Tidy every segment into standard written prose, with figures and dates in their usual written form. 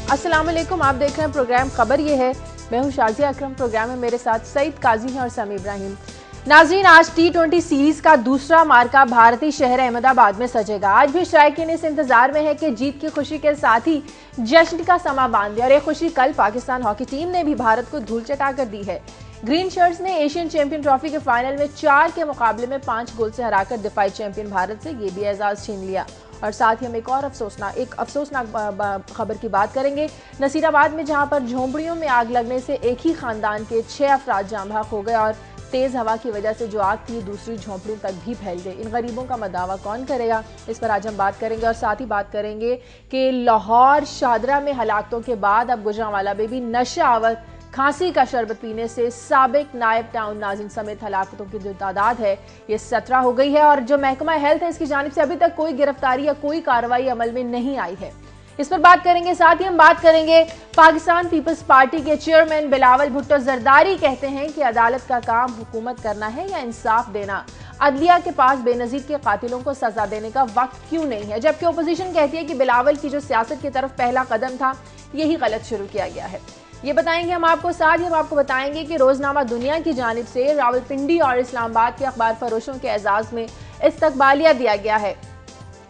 अस्सलाम वालेकुम, आप देख रहे हैं प्रोग्राम खबर ये है। मैं हूं शाजिया अकरम। प्रोग्राम में मेरे साथ सईद काजी हैं और समी इब्राहिम। नाजरीन, आज T20 सीरीज का दूसरा मार्का भारतीय शहर अहमदाबाद में सजेगा। आज भी शायकीन इस इंतजार में है कि जीत की खुशी के साथ ही जश्न का समा बांध दे और ये खुशी कल पाकिस्तान हॉकी टीम ने भी भारत को धूल चटा कर दी है। ग्रीन शर्ट्स ने एशियन चैंपियन ट्रॉफी के फाइनल में 4 के मुकाबले में 5 गोल से हराकर दिफाई चैंपियन भारत से ये भी एजाज छीन लिया। और साथ ही हम एक और अफसोसनाक खबर की बात करेंगे। नसीराबाद में जहां पर झोंपड़ियों में आग लगने से एक ही खानदान के 6 अफराद जाँ बहक हो गए और तेज हवा की वजह से जो आग थी दूसरी झोंपड़ियों तक भी फैल गई। इन गरीबों का मदावा कौन करेगा, इस पर आज हम बात करेंगे। और साथ ही बात करेंगे कि लाहौर शादरा में हलाकतों के बाद अब गुजरांवाला में भी नशा आवर खांसी का शरबत पीने से साबिक नायब टाउन नाज़िम समेत हलाकतों की जो तादाद है ये 17 हो गई है। और जो महकमा हेल्थ है इसकी जानिब से अभी तक कोई गिरफ्तारी या कोई कार्रवाई अमल में नहीं आई है। इस पर बात करेंगे। साथ ही हम बात करेंगे पाकिस्तान पीपल्स पार्टी के चेयरमैन बिलावल भुट्टो जरदारी कहते हैं कि अदालत का काम हुकूमत करना है या इंसाफ देना। अदलिया के पास बेनजीर के कातिलों को सजा देने का वक्त क्यों नहीं है, जबकि ओपोजिशन कहती है कि बिलावल की जो सियासत की तरफ पहला कदम था यही गलत शुरू किया गया है। ये बताएंगे हम आपको। साथ ही हम आपको बताएंगे कि रोजनामा दुनिया की जानिब से रावलपिंडी और इस्लामाबाद के अखबार फरोशों के एजाज में इस्तकबालिया दिया गया है।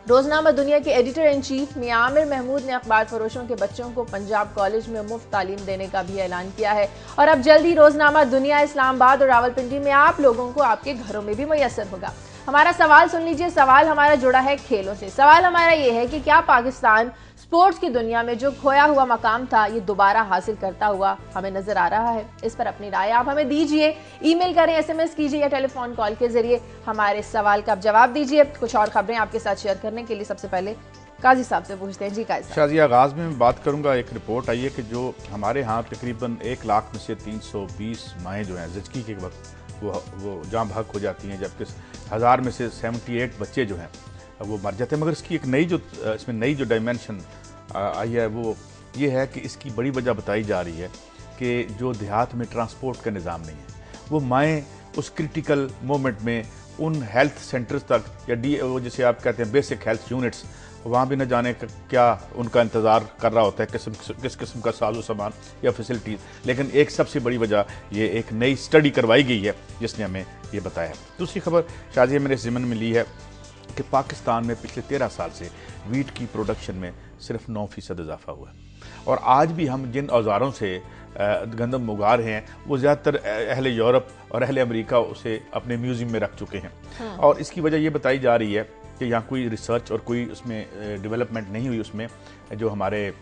रोजनामा दुनिया के एडिटर इन चीफ मियां आमिर महमूद ने अखबार फरोशों के बच्चों को पंजाब कॉलेज में मुफ्त तालीम देने का भी ऐलान किया है। और अब जल्द ही रोजनामा दुनिया इस्लामाबाद और रावलपिंडी में आप लोगों को आपके घरों में भी मुयस्सर होगा। हमारा सवाल सुन लीजिए। सवाल हमारा जुड़ा है खेलों से। सवाल हमारा ये है कि क्या पाकिस्तान स्पोर्ट्स की दुनिया में जो खोया हुआ मकाम था ये दोबारा हासिल करता हुआ हमें नजर आ रहा है? इस पर अपनी राय आप हमें दीजिए। ईमेल करें, SMS कीजिए या टेलीफोन कॉल के जरिए हमारे सवाल का जवाब दीजिए। कुछ और खबरें आपके साथ शेयर करने के लिए सबसे पहले काजी साहब से पूछते हैं। जी काजी साहब। शाजी, आगाज में मैं बात करूंगा। एक रिपोर्ट आई है कि जो हमारे यहाँ तकरीबन 1 लाख में से 320 माएँ जो हैं ज़िचकी के वक्त वो जाँ बहक हो जाती हैं, जबकि 1000 में से 78 बच्चे जो हैं वो मर जाते हैं। मगर इसकी एक नई जो डायमेंशन आई है वो ये है कि इसकी बड़ी वजह बताई जा रही है कि जो देहात में ट्रांसपोर्ट का निज़ाम नहीं है, वो माएँ उस क्रिटिकल मोमेंट में उन हेल्थ सेंटर्स तक या वो जिसे आप कहते हैं बेसिक हेल्थ यूनिट्स, वहाँ भी न जाने का क्या उनका इंतज़ार कर रहा होता है, किस किस्म का साजो सामान या फैसिलिटीज़। लेकिन एक सबसे बड़ी वजह ये एक नई स्टडी करवाई गई है जिसने हमें ये बताया। दूसरी खबर शाजी मेरे ज़िम्मन में ली है कि पाकिस्तान में पिछले 13 साल से वीट की प्रोडक्शन में सिर्फ 9% इजाफा हुआ है। और आज भी हम जिन औजारों से गंदम उगा रहे हैं वो ज़्यादातर अहले यूरोप और अहले अमेरिका उसे अपने म्यूज़ियम में रख चुके हैं। और इसकी वजह ये बताई जा रही है कि यहाँ कोई रिसर्च और कोई उसमें डेवलपमेंट नहीं हुई, उसमें जो हमारे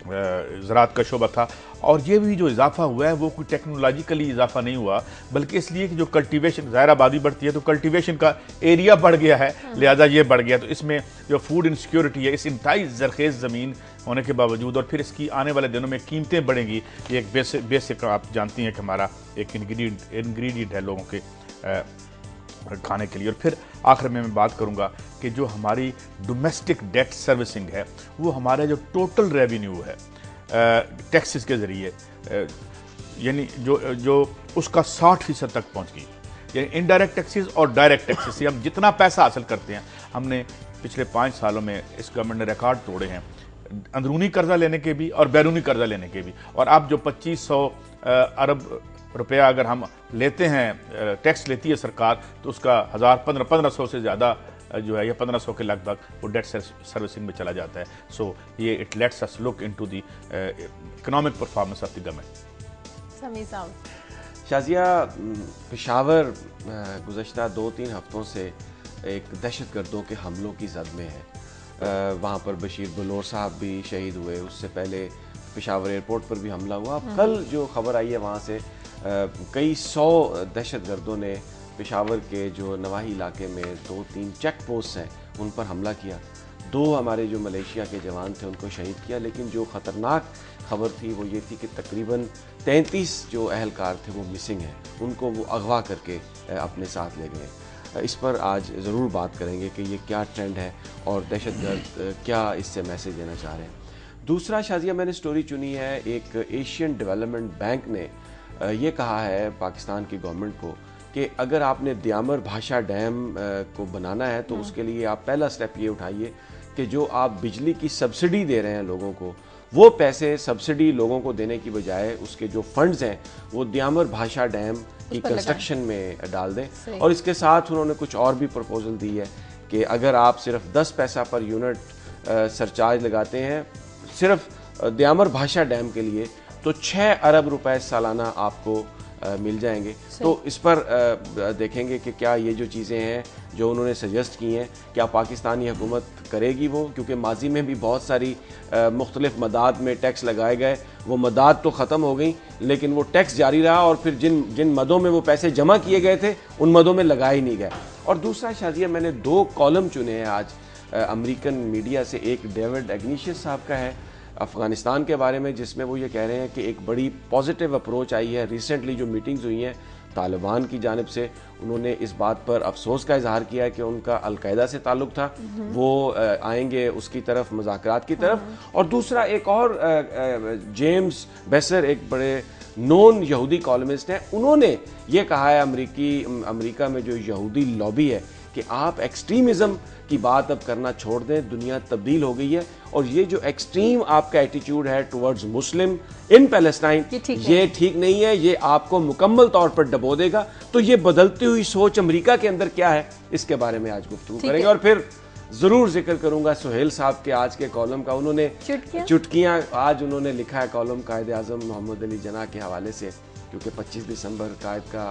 ज़राअत का शोबा था। और ये भी जो इजाफा हुआ है वो कोई टेक्नोलॉजिकली इजाफा नहीं हुआ, बल्कि इसलिए कि जो कल्टीवेशन, ज़ाहिर आबादी बढ़ती है तो कल्टीवेशन का एरिया बढ़ गया है, लिहाजा ये बढ़ गया। तो इसमें जो फूड इनसिक्योरिटी है, इस इंतहाई ज़रखेज़ ज़मीन होने के बावजूद और फिर इसकी आने वाले दिनों में कीमतें बढ़ेंगी, ये एक बेसिक आप जानती हैं कि हमारा एक इंग्रेडिएंट है लोगों के खाने के लिए। और फिर आखिर में मैं बात करूंगा कि जो हमारी डोमेस्टिक डेट सर्विसिंग है वो हमारा जो टोटल रेवेन्यू है टैक्सेस के ज़रिए, यानी जो उसका 60% तक पहुंच गई। यानी इनडायरेक्ट टैक्सेस और डायरेक्ट टैक्सेस से हम जितना पैसा हासिल करते हैं, हमने पिछले 5 सालों में इस गवर्नमेंट ने रिकॉर्ड तोड़े हैं, अंदरूनी कर्जा लेने के भी और बैरूनी कर्जा लेने के भी। और अब जो 2500 अरब रुपया अगर हम लेते हैं, टैक्स लेती है सरकार, तो उसका 1500 से ज़्यादा जो है, या 1500 के लगभग वो डेट सर्विसिंग में चला जाता है। सो ये it let's us look into the economic performance of the government. समी साहब। शाजिया, पेशावर गुज़श्ता 2-3 हफ्तों से एक दहशतगर्दों के हमलों की जद में है। वहाँ पर बशीर बलोर साहब भी शहीद हुए, उससे पहले पेशावर एयरपोर्ट पर भी हमला हुआ। कल जो खबर आई है वहाँ से कई 100 दहशतगर्दों ने पेशावर के जो नवाही इलाके में 2-3 चेक पोस्ट हैं उन पर हमला किया। 2 हमारे जो मलेशिया के जवान थे उनको शहीद किया। लेकिन जो ख़तरनाक खबर थी वो ये थी कि तकरीबन 33 जो अहलकार थे वो मिसिंग हैं, उनको वो अगवा करके अपने साथ ले गए। इस पर आज ज़रूर बात करेंगे कि ये क्या ट्रेंड है और दहशतगर्द क्या इससे मैसेज देना चाह रहे हैं। दूसरा शाजिया मैंने स्टोरी चुनी है, एक एशियन डेवलपमेंट बैंक ने ये कहा है पाकिस्तान की गवर्नमेंट को कि अगर आपने दियामर भाषा डैम को बनाना है तो उसके लिए आप पहला स्टेप ये उठाइए कि जो आप बिजली की सब्सिडी दे रहे हैं लोगों को वो पैसे सब्सिडी लोगों को देने की बजाय उसके जो फंड्स हैं वो दियामर भाषा डैम की कंस्ट्रक्शन में डाल दें। और इसके साथ उन्होंने कुछ और भी प्रपोजल दी है कि अगर आप सिर्फ 10 पैसा पर यूनिट सरचार्ज लगाते हैं सिर्फ दियामर भाषा डैम के लिए, तो 6 अरब रुपए सालाना आपको मिल जाएंगे। तो इस पर देखेंगे कि क्या ये जो चीज़ें हैं जो उन्होंने सजेस्ट की हैं, क्या पाकिस्तानी हुकूमत करेगी वो, क्योंकि माजी में भी बहुत सारी मुख्तलिफ मदाद में टैक्स लगाए गए, वो मदाद तो ख़त्म हो गई लेकिन वो टैक्स जारी रहा और फिर जिन मदों में वो पैसे जमा किए गए थे उन मदों में लगाए ही नहीं गए। और दूसरा शाजिया, मैंने 2 कॉलम चुने हैं आज अमेरिकन मीडिया से। एक डेविड एग्नीशियस साहब का है अफ़गानिस्तान के बारे में, जिसमें वो ये कह रहे हैं कि एक बड़ी पॉजिटिव अप्रोच आई है। रिसेंटली जो मीटिंग्स हुई हैं तालिबान की जानिब से, उन्होंने इस बात पर अफसोस का इजहार किया है कि उनका अलकायदा से ताल्लुक था, वो आएंगे उसकी तरफ, मुज़ाकरात की तरफ। और दूसरा एक और जेम्स बेसर, एक बड़े नॉन यहूदी कॉलमिस्ट हैं, उन्होंने ये कहा है अमेरिका में जो यहूदी लॉबी है कि आप एक्सट्रीमिज़म की बात अब करना छोड़ दें, दुनिया तब्दील हो गई है और ये जो एक्सट्रीम आपका एटीट्यूड है टुवर्ड्स मुस्लिम इन पैलेस्टाइन, ये ठीक नहीं है, ये आपको मुकम्मल तौर पर डबो देगा। तो ये बदलती हुई सोच अमेरिका के अंदर क्या है, इसके बारे में आज गुफ्तगू करेंगे। और फिर जरूर जिक्र करूंगा सुहेल साहब के आज के कॉलम का। उन्होंने चुटकियां आज उन्होंने लिखा है कॉलम कायद आज़म मोहम्मद अली जना के हवाले से, क्योंकि 25 दिसंबर कायद का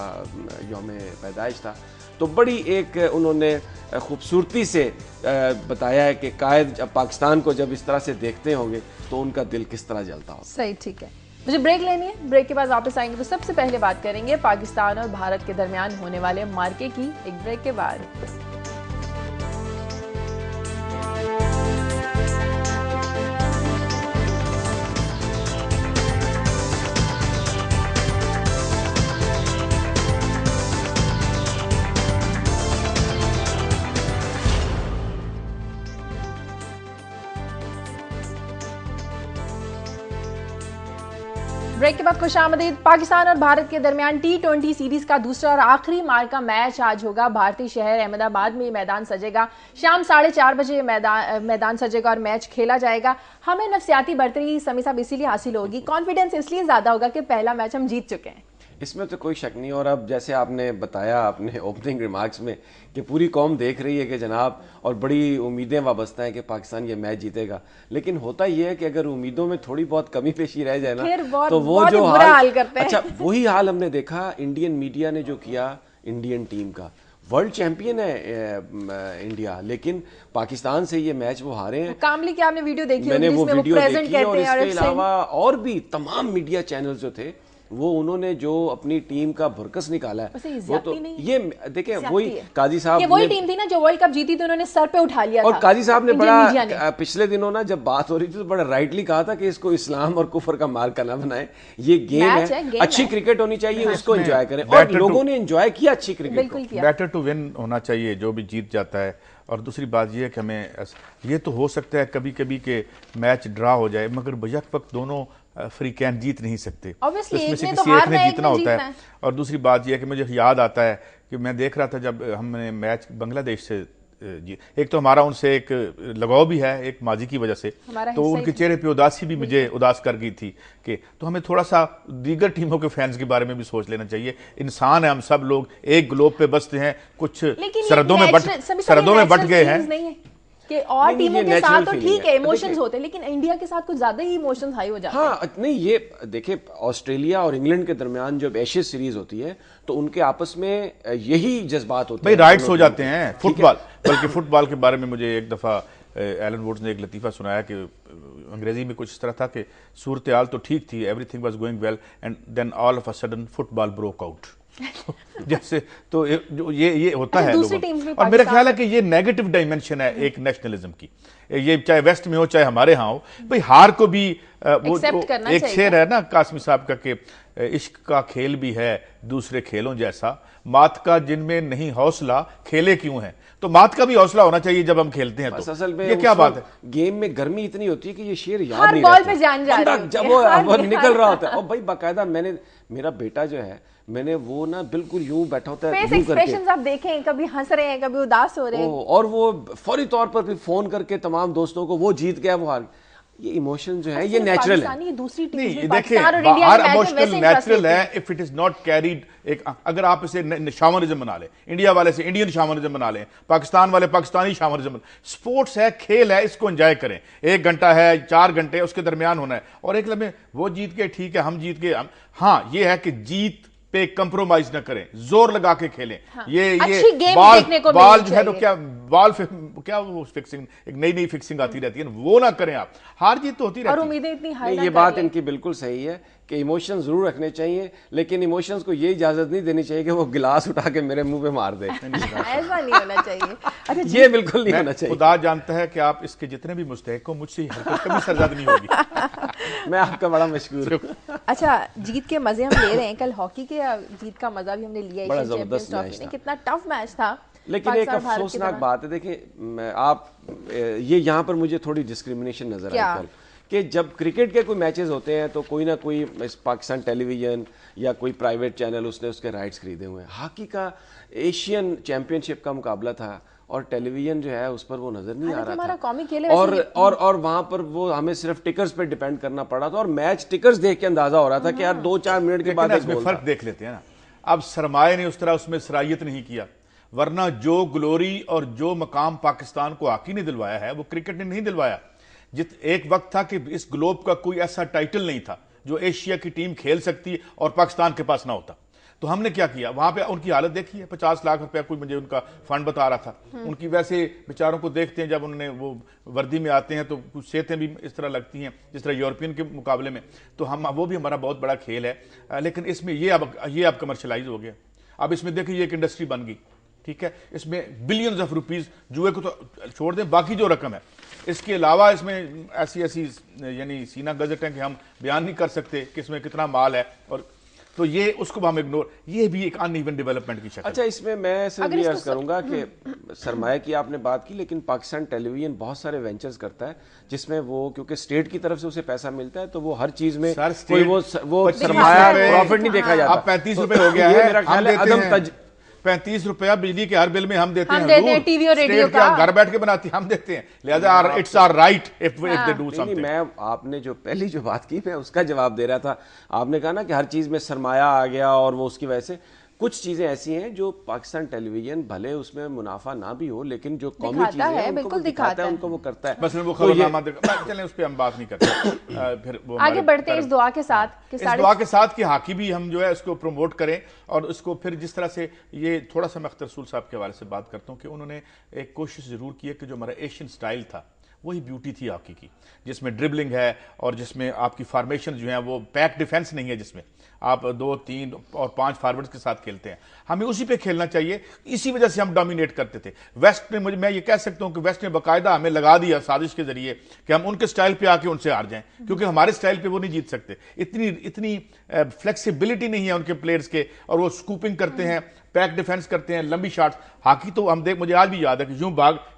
यौम पैदाइश था। तो बड़ी एक उन्होंने खूबसूरती से बताया है कि कायद जब पाकिस्तान को जब इस तरह से देखते होंगे तो उनका दिल किस तरह जलता होगा। सही, ठीक है, मुझे ब्रेक लेनी है। ब्रेक के बाद वापस आएंगे तो सबसे पहले बात करेंगे पाकिस्तान और भारत के दरमियान होने वाले मार्के की। एक ब्रेक के बाद ब्रेक के बाद खुशामदीद। पाकिस्तान और भारत के दरमियान T20 सीरीज का दूसरा और आखिरी मार्का मैच आज होगा। भारतीय शहर अहमदाबाद में मैदान सजेगा। शाम 4:30 बजे मैदान सजेगा और मैच खेला जाएगा। हमें नफसियाती बढ़तरी समी साहब इसीलिए हासिल होगी, कॉन्फिडेंस इसलिए ज्यादा होगा कि पहला मैच हम जीत चुके हैं। इसमें तो कोई शक नहीं। और अब जैसे आपने बताया अपने ओपनिंग रिमार्क्स में कि पूरी कौम देख रही है कि जनाब, और बड़ी उम्मीदें वाबस्ता हैं कि पाकिस्तान ये मैच जीतेगा, लेकिन होता यह है कि अगर उम्मीदों में थोड़ी बहुत कमी पेशी रह जाए ना तो वो जो हाल करते हैं। अच्छा, वही हाल हमने देखा इंडियन मीडिया ने जो किया इंडियन टीम का। वर्ल्ड चैंपियन है इंडिया, लेकिन पाकिस्तान से ये मैच वो हारे हैं। कामली की आपने वीडियो देखी? मैंने वो वीडियो देखी। और इसके अलावा और भी तमाम मीडिया चैनल जो थे वो उन्होंने जो अपनी टीम का भुरकस निकाला है वो तो ये देखें, वही काजी साहब, वही टीम थी ना जो वर्ल्ड कप जीती थी, उन्होंने सर पे उठा लिया और था। काजी साहब ने बड़ा पिछले दिनों ना जब बात हो रही थी तो बड़ा राइटली कहा था कि इसको इस्लाम और कुफर का मार्का ना बनाए, ये गेम है, अच्छी क्रिकेट होनी चाहिए, उसको एंजॉय करें। और लोगों ने एंजॉय किया अच्छी क्रिकेट को। बेटर टू विन होना चाहिए, जो भी जीत जाता है। और दूसरी बात यह है कि हमें ये तो हो सकता है कभी कभी के मैच ड्रा हो जाए, मगर बजक वक्त दोनों फ्री कैन जीत नहीं सकते, तो इसमें से किसी एक ने जीतना होता है। और दूसरी बात यह है कि मुझे याद आता है कि मैं देख रहा था जब हमने मैच बांग्लादेश से एक तो हमारा उनसे एक लगाव भी है एक माजी की वजह से, तो उनके चेहरे पे उदासी भी मुझे उदास कर गई थी कि तो हमें थोड़ा सा दीगर टीमों के फैंस के बारे में भी सोच लेना चाहिए। इंसान है, हम सब लोग एक ग्लोब पे बसते हैं, कुछ सरहदों में बट गए हैं कि और टीमों के साथ तो ठीक है इमोशंस होते हैं, लेकिन इंडिया के साथ कुछ ज्यादा ही इमोशंस हाई हो जाते हैं। हाँ, नहीं, ये देखिए ऑस्ट्रेलिया और इंग्लैंड के दरमियान जब एशेज सीरीज होती है तो उनके आपस में यही जज्बात होते हैं, राइट्स हो जाते हैं। फुटबॉल, बल्कि फुटबॉल के बारे में मुझे एक दफा एलन वुड्स ने एक लतीफा सुनाया कि अंग्रेजी में कुछ इस तरह था कि सूरत हाल तो ठीक थी, everything was going well and then all of a sudden football broke out. जैसे तो ये होता है लोगों। और मेरा ख्याल है कि ये नेगेटिव डायमेंशन है एक नेशनलिज्म की, ये चाहे वेस्ट में हो चाहे हमारे यहाँ हो। भाई हार को भी वो एक शेर है ना कासमी साहब का कि इश्क का खेल भी है दूसरे खेलों जैसा, मात का जिनमें नहीं हौसला खेले क्यों है। तो मात का भी हौसला होना चाहिए जब हम खेलते हैं। तो असल में ये क्या बात है, गेम में गर्मी इतनी होती है कि ये शेर याद नहीं रहता जब वो निकल रहा होता है। और भाई बाकायदा मेरा बेटा जो है, मैंने वो ना बिल्कुल यूं बैठा होता है, एक्सप्रेशंस आप देखें, कभी हंस रहे हैं, कभी उदास हो रहे हैं, और वो फौरी तौर पर फिर फोन करके तमाम दोस्तों को वो जीत गया वो हार। ये इमोशन जो है ये नेचुरल है। दूसरी टीम नहीं, देखिए बाहर इमोशनल नेचुरल है if it is not carried. एक अगर आप इसे शामनिज्म बना लें, इंडिया वाले से इंडियन शामनिज्म बना लें, पाकिस्तान वाले पाकिस्तानी शामनिज्म, स्पोर्ट्स है, खेल है, इसको एंजॉय करें। 1 घंटा है, 4 घंटे उसके दरमियान होना है, और एक लम्हे वो जीत के ठीक है, हम जीत के हाँ, ये है कि जीत पे कंप्रोमाइज न करें, जोर लगा के खेलें। हाँ, ये बॉल जो है तो क्या वो फिक्सिंग, एक नई फिक्सिंग आती रहती है, वो ना करें आप। हार जीत तो होती रहती है, और उम्मीदें इतनी हाई ये बात इनकी बिल्कुल सही है कि इमोशंस जरूर रखने चाहिए, लेकिन इमोशंस को ये इजाजत नहीं देनी चाहिए कि वो गिलास उठा के मेरे मुंह पे मार दे। ऐसा नहीं होना चाहिए। अच्छा, ये बिल्कुल नहीं होना चाहिए। खुदा जानता है कि आप इसके जितने भी मुस्तहिक हो, मुझसे हरकत कभी सरजद नहीं होगी। मैं आपका बड़ा मशहूर हूं। अच्छा, जीत के मजे हम ले रहे हैं, कल हॉकी के जीत का मजा भी हमने लिया। बड़ा जबरदस्त मैच था, कितना टफ मैच था, लेकिन एक अफसोसनाक बात है, देखिए आप ये यहाँ पर मुझे थोड़ी डिस्क्रिमिनेशन नजर आई कल कि जब क्रिकेट के कोई मैचेस होते हैं तो कोई ना कोई पाकिस्तान टेलीविजन या कोई प्राइवेट चैनल उसने उसके राइट्स खरीदे हुए हैं। हॉकी का एशियन चैंपियनशिप का मुकाबला था और टेलीविजन जो है उस पर वो नजर नहीं आ रहा था, और वहां पर वो हमें सिर्फ टिकर्स पे डिपेंड करना पड़ा था, और मैच टिकर्स देख के अंदाजा हो रहा था कि यार 2-4 मिनट के बाद फर्क देख लेते हैं ना। अब सरमाए ने उस तरह उसमें सराहियत नहीं किया, वरना जो ग्लोरी और जो मकाम पाकिस्तान को हॉकी ने दिलवाया है वो क्रिकेट ने नहीं दिलवाया। एक वक्त था कि इस ग्लोब का कोई ऐसा टाइटल नहीं था जो एशिया की टीम खेल सकती और पाकिस्तान के पास ना होता। तो हमने क्या किया, वहां पे उनकी हालत देखी है, 50 लाख रुपया कोई मुझे उनका फंड बता रहा था। उनकी वैसे बेचारों को देखते हैं जब उन्होंने वो वर्दी में आते हैं तो कुछ सेहतें भी इस तरह लगती हैं जिस तरह यूरोपियन के मुकाबले में, तो हम वो भी हमारा बहुत बड़ा खेल है। लेकिन इसमें ये अब कमर्शलाइज हो गया। अब इसमें देखिए ये एक इंडस्ट्री बन गई, ठीक है, इसमें बिलियंस ऑफ रुपीज, जुए को तो छोड़ दें, बाकी जो रकम है इसके अलावा इसमें ऐसी यानी सीना गजट है कि हम बयान नहीं कर सकते कि इसमें कितना माल है, और तो ये उसको हम इग्नोर, ये भी एक अनइवन डेवलपमेंट की शक्ल। अच्छा, इसमें मैं सिर्फ ये अर्ज करूंगा कि सरमाया की आपने बात की, लेकिन पाकिस्तान टेलीविजन बहुत सारे वेंचर्स करता है जिसमें वो क्योंकि स्टेट की तरफ से उसे पैसा मिलता है, तो वो हर चीज में कोई वो सरमाया प्रॉफिट नहीं देखा जाता। अब 35 रुपए हो गया है, मेरा ख्याल है अदम 35 रुपया बिजली के हर बिल में हम देते हैं, टीवी और रेडियो का घर बैठ के बनाती हम देते हैं, लिहाजा it's our right if they do something. मैं आपने जो पहली जो बात की मैं उसका जवाब दे रहा था। आपने कहा ना कि हर चीज में सरमाया आ गया और वो उसकी वजह से कुछ चीजें ऐसी हैं जो पाकिस्तान टेलीविजन भले उसमें मुनाफा ना भी हो, लेकिन जो कौमी चीजें हैं बिल्कुल दिखाता है, उनको वो करता है। बस वो खबरनामा चलें उस पर हम बात नहीं करते। फिर वो आगे बढ़ते हैं इस दुआ के साथ, इस दुआ के साथ कि हॉकी भी हम जो है इसको प्रमोट करें, और उसको फिर जिस तरह से ये थोड़ा सा मैं अख्तर रसूल साहब के हवाले से बात करता हूँ कि उन्होंने एक कोशिश जरूर की है कि जो हमारा एशियन स्टाइल था वही ब्यूटी थी हॉकी की, जिसमें ड्रिबलिंग है और जिसमें आपकी फॉर्मेशन जो है वो पैक डिफेंस नहीं है, जिसमें आप 2, 3 और 5 फॉरवर्ड्स के साथ खेलते हैं। हमें उसी पे खेलना चाहिए, इसी वजह से हम डोमिनेट करते थे। वेस्ट ने मैं ये कह सकता हूं कि वेस्ट ने बाकायदा हमें लगा दिया साजिश के जरिए कि हम उनके स्टाइल पे आके उनसे हार जाएं, क्योंकि हमारे स्टाइल पे वो नहीं जीत सकते। इतनी फ्लेक्सिबिलिटी नहीं है उनके प्लेयर्स के, और वो स्कूपिंग करते हैं, पैक डिफेंस करते हैं, लंबी शॉट्स। हॉकी तो हम मुझे आज भी याद है कि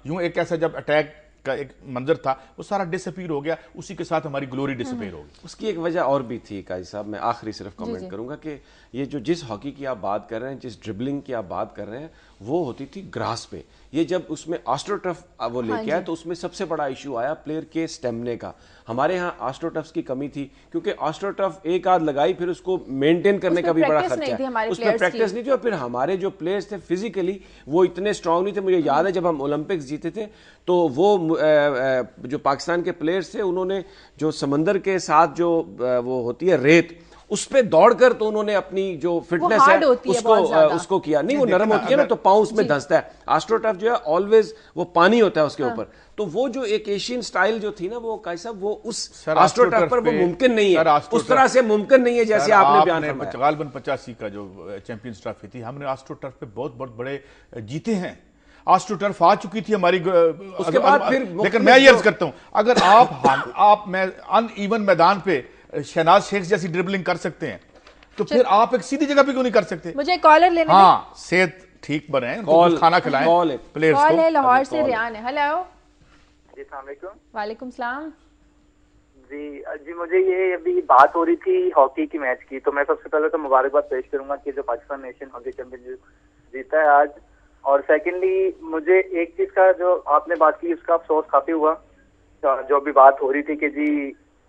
यूं एक ऐसा जब अटैक का एक मंजर था वो सारा डिसअपीयर हो गया, उसी के साथ हमारी ग्लोरी डिसअपीयर हो गई। उसकी एक वजह और भी थी काजी साहब, मैं आखिरी सिर्फ कमेंट करूंगा कि ये जो जिस हॉकी की आप बात कर रहे हैं, जिस ड्रिबलिंग की आप बात कर रहे हैं, वो होती थी ग्रास पे। ये जब उसमें ऑस्ट्रोटर्फ वो लेके आया तो उसमें सबसे बड़ा इशू आया प्लेयर के स्टेमिना का। हमारे यहाँ ऑस्ट्रोटर्फ की कमी थी क्योंकि ऑस्ट्रोटर्फ एक आध लगाई, फिर उसको मेंटेन करने का भी बड़ा खर्चा है, उसमें प्रैक्टिस नहीं थी। और फिर हमारे जो प्लेयर्स थे फिजिकली वो इतने स्ट्रांग नहीं थे। मुझे याद है जब हम ओलंपिक्स जीते थे तो वो जो पाकिस्तान के प्लेयर्स थे उन्होंने जो समंदर के साथ जो वो होती है रेत, उस पे दौड़कर तो उन्होंने अपनी जो फिटनेस है उसको किया। नहीं, वो नरम होती है ना तो पांव उसमें धंसता है। ऑस्ट्रोटर्फ जो है ऑलवेज वो पानी होता है उसके ऊपर, तो वो जो एक एशियन स्टाइल जो थी ना वो कैसा वो उस ऑस्ट्रोटर्फ पर वो मुमकिन नहीं है, उस तरह से मुमकिन नहीं है जैसे आपने बयान किया। गालिबन 85 का जो चैंपियंस ट्रॉफी थी हमने ऑस्ट्रोटर्फ पे बहुत बहुत बड़े जीते हैं। ऑस्ट्रोटर्फ आ चुकी थी हमारी उसके बाद फिर, लेकिन मैं ये अर्ज करता हूं अगर आप मैं अनइवन मैदान पे शहनाज शेख जैसी ड्रिबलिंग कर सकते हैं तो फिर आप एक सीधी जगह पे क्यों नहीं कर सकते? मुझे कॉलर लेने हाँ, सेहत ठीक बने, खाना खिलाएं प्लेयर्स को। कॉल है लाहौर से, रियान है। हेलो जी, अस्सलाम वालेकुम। वालेकुम सलाम। जी मुझे ये अभी बात हो रही थी हॉकी की मैच की, तो मैं सबसे पहले तो मुबारकबाद पेश करूंगा कि जो पाकिस्तान नेशन हॉकी चैंपियनशिप जीता है आज। और सेकेंडली मुझे एक चीज का जो आपने बात की उसका अफसोस काफी हुआ जो अभी बात हो रही थी कि जी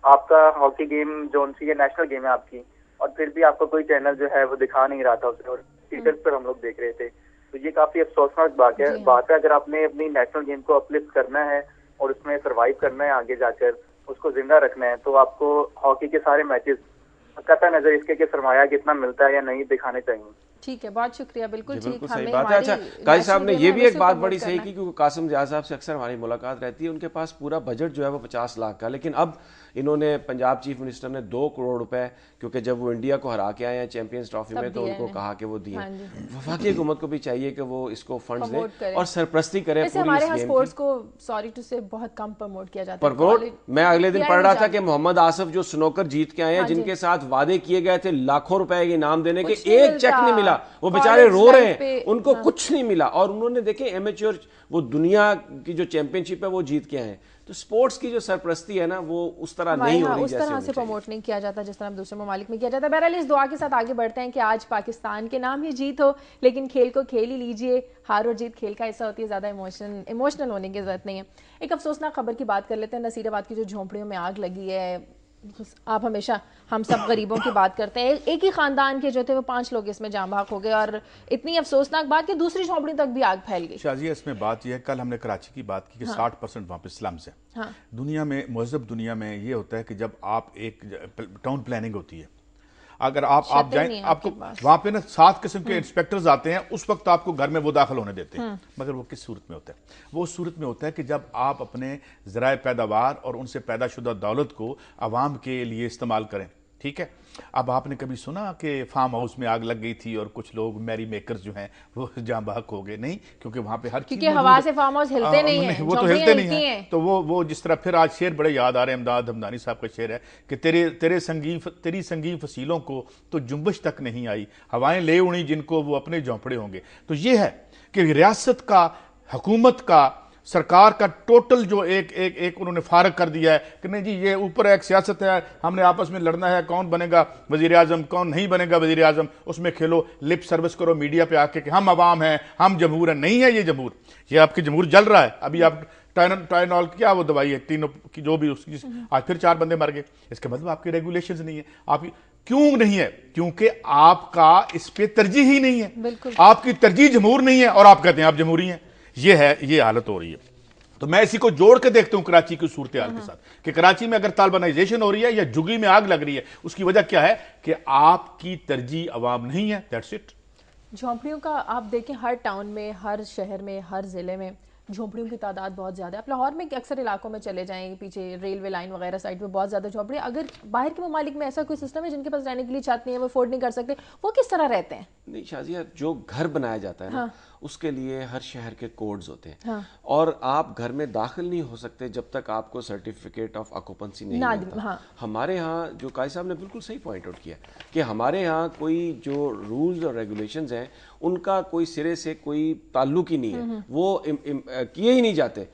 आपका हॉकी गेम जो सी है नेशनल गेम है आपकी, और फिर भी आपका कोई चैनल जो है वो दिखा नहीं रहा था उसे, और टीचर्स पर हम लोग देख रहे थे। तो ये काफी अफसोसनाक बात है। अगर आपने अपनी नेशनल गेम को अपलिफ्ट करना है और उसमें सरवाइव करना है, आगे जाकर उसको जिंदा रखना है, तो आपको हॉकी के सारे मैचेस कतई नजर इसके कि सरमाया कितना मिलता है या नहीं दिखाने चाहिए। ठीक है, बहुत शुक्रिया। बिल्कुल ठीक, बिल्कुल सही हमें बात है। अच्छा, काजी साहब ने ये भी एक बात बड़ी सही करना की, क्योंकि कासिम जिया साहब से अक्सर हमारी मुलाकात रहती है, उनके पास पूरा बजट जो है वो 50 लाख का, लेकिन अब इन्होंने पंजाब चीफ मिनिस्टर ने 2 करोड़ रुपए, क्योंकि जब वो इंडिया को हरा के आए हैं चैंपियंस ट्रॉफी में, तो उनको कहा कि वो दिए। वफाकी हुकूमत को भी चाहिए कि वो इसको फंड्स दे और सरपरस्ती करे। हमारे यहाँ स्पोर्ट्स को सॉरी टू से बहुत कम प्रमोट किया जाता है। मैं अगले दिन पढ़ रहा था कि मोहम्मद आसिफ जो स्नोकर जीत के आए हैं, जिनके साथ वादे किए गए थे लाखों रुपए के इनाम देने के, एक चेक नहीं मिला, वो बेचारे रो रहे हैं, उनको कुछ नहीं मिला। और उन्होंने देखे एमेच्योर वो दुनिया की जो चैंपियनशिप है वो जीत के आए। तो स्पोर्ट्स की जो सरपरस्ती है ना, वो उस तरह नहीं हो रही, उस तरह से प्रमोट नहीं किया जाता जिस तरह दूसरे ममालिक में किया जाता है। बहरहाल इस दुआ के साथ आगे बढ़ते हैं कि आज पाकिस्तान के नाम ही जीत हो, लेकिन खेल को खेल ही लीजिए। हार और जीत खेल का हिस्सा होती है, ज्यादा इमोशनल होने की जरूरत नहीं है। एक अफसोसनाक खबर की बात कर लेते हैं। नसीराबाद की जो झोंपड़ियों में आग लगी है, आप हमेशा हम सब गरीबों की बात करते हैं, एक ही खानदान के जो थे वो 5 लोग इसमें जाम बहक हो गए, और इतनी अफसोसनाक बात कि दूसरी झोंपड़ी तक भी आग फैल गई। शाजिया, इसमें बात यह है, कल हमने कराची की बात की कि 60% वहाँ पे स्लम्स है। दुनिया में, मुहज़्ज़ब दुनिया में ये होता है कि जब आप एक टाउन प्लानिंग होती है, अगर आप जाएं, आपको वहां पे ना 7 किस्म के इंस्पेक्टर्स आते हैं, उस वक्त आपको घर में वो दाखिल होने देते हैं। मगर वो किस सूरत में होता है? वो उस सूरत में होता है कि जब आप अपने ज़राए पैदावार और उनसे पैदाशुदा दौलत को आवाम के लिए इस्तेमाल करें। ठीक है, अब आपने कभी सुना कि फार्म हाउस में आग लग गई थी और कुछ लोग मैरी मेकर्स जो हैं वो जाम बहक हो गए? नहीं, क्योंकि वहां पे हर चीज, क्योंकि हवा से फार्म हाउस हिलते नहीं है, वो तो हिलते नहीं है। तो वो जिस तरह, फिर आज शेर बड़े याद आ रहे हैं, इमदाद हमदानी साहब का शेर है कि तेरी संगीन फसीलों को तो जुम्बश तक नहीं आई, हवाएं ले उड़ी जिनको वो अपने झोंपड़े होंगे। तो ये है कि रियासत का, हुकूमत का, सरकार का टोटल जो एक उन्होंने फारग कर दिया है कि नहीं जी, ये ऊपर एक सियासत है, हमने आपस में लड़ना है, कौन बनेगा वजीर आजम, कौन नहीं बनेगा वजीर आजम, उसमें खेलो, लिप सर्विस करो मीडिया पे आके कि हम अवाम हैं, हम जमहूर हैं। नहीं है ये जमहूर, ये आपकी जमहूर जल रहा है। अभी आप टाइनॉल क्या वो दवाई है, तीनों की जो भी उसकी, आज फिर 4 बंदे मर गए। इसका मतलब आपकी रेगुलेशंस नहीं है। आपकी क्यों नहीं है? क्योंकि आपका इस पे तरजीह ही नहीं है, आपकी तरजीह जमहूर नहीं है और आप कहते हैं आप जमहूरी हैं। ये हालत हो रही है। तो मैं इसी को जोड़ के देखता हूं कराची की सूरत हाल के साथ कि कराची में अगर तालिबानाइजेशन हो रही है या जुगी में आग लग रही है, उसकी वजह क्या है कि आपकी तरजीह अवाम नहीं है। That's it. झोंपड़ियों का आप देखें, हर टाउन में, हर शहर में, हर जिले में झोंपड़ियों की तादाद बहुत ज़्यादा है। आप लाहौर में अक्सर इलाकों में चले जाएंगे, पीछे रेलवे लाइन वगैरह साइड में बहुत ज़्यादा झोंपड़ी। अगर बाहर के ममालिक में ऐसा कोई सिस्टम है जिनके पास रहने के लिए छत नहीं है, वो अफोर्ड नहीं कर सकते, वो किस तरह रहते हैं? नहीं शाजिया, जो घर बनाया जाता है ना, उसके लिए हर शहर के कोड्स होते हैं। हाँ। और आप घर में दाखिल नहीं हो सकते जब तक आपको सर्टिफिकेट ऑफ ऑक्यूपेंसी नहीं मिलता। हाँ। हमारे यहाँ जो काजी साहब ने बिल्कुल सही पॉइंट आउट किया कि हमारे यहाँ कोई जो रूल्स और रेगुलेशंस हैं उनका कोई सिरे से कोई ताल्लुक ही नहीं है, वो किए ही नहीं जाते।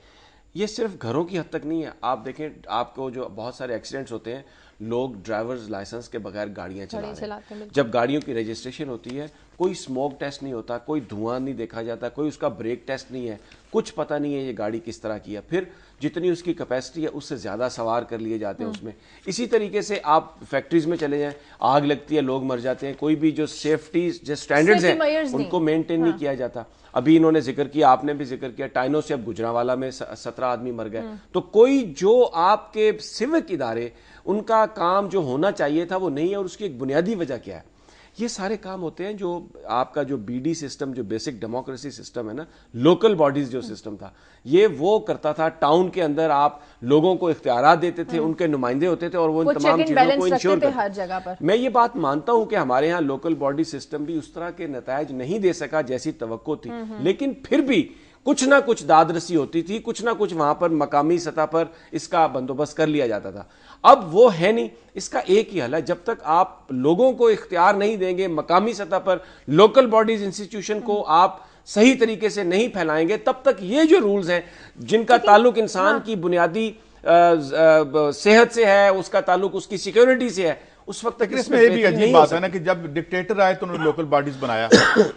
ये सिर्फ घरों की हद तक नहीं है। आप देखें, आपको जो बहुत सारे एक्सीडेंट्स होते हैं, लोग ड्राइवर्स लाइसेंस के बगैर गाड़ियां चलाते हैं। जब गाड़ियों की रजिस्ट्रेशन होती है, कोई स्मोक टेस्ट नहीं होता, कोई धुआं नहीं देखा जाता, कोई उसका ब्रेक टेस्ट नहीं है, कुछ पता नहीं है ये गाड़ी किस तरह की है। फिर जितनी उसकी कैपेसिटी है उससे ज्यादा सवार कर लिए जाते हैं उसमें। इसी तरीके से आप फैक्ट्रीज में चले जाएं, आग लगती है, लोग मर जाते हैं, कोई भी जो सेफ्टी जो स्टैंडर्ड्स हैं उनको मेंटेन नहीं किया जाता। अभी इन्होंने जिक्र किया, आपने भी जिक्र किया, टाइनो से अब गुजरांवाला में 17 आदमी मर गए। तो कोई जो आपके सिविक इदारे, उनका काम जो होना चाहिए था वो नहीं है। और उसकी एक बुनियादी वजह क्या है? ये सारे काम होते हैं जो आपका जो बीडी सिस्टम, जो बेसिक डेमोक्रेसी सिस्टम है ना, लोकल बॉडीज जो सिस्टम था, ये वो करता था। टाउन के अंदर आप लोगों को इख्तियारात देते थे, उनके नुमाइंदे होते थे और वो इन तमाम चीजों को इंश्योर करते हर जगह पर। मैं ये बात मानता हूं कि हमारे यहाँ लोकल बॉडी सिस्टम भी उस तरह के नतायज नहीं दे सका जैसी तवक्को थी, लेकिन फिर भी कुछ ना कुछ दादरसी होती थी, कुछ ना कुछ वहां पर मकामी सतह पर इसका बंदोबस्त कर लिया जाता था। अब वो है नहीं। इसका एक ही हल है, जब तक आप लोगों को इख्तियार नहीं देंगे, मकामी सतह पर लोकल बॉडीज इंस्टीट्यूशन को आप सही तरीके से नहीं फैलाएंगे, तब तक ये जो रूल्स हैं जिनका ताल्लुक इंसान की बुनियादी सेहत से है, उसका ताल्लुक उसकी सिक्योरिटी से है, उस वक्त तक इसमें ये भी अजीब बात है ना कि जब डिक्टेटर आए तो उन्होंने लोकल बॉडीज बनाया,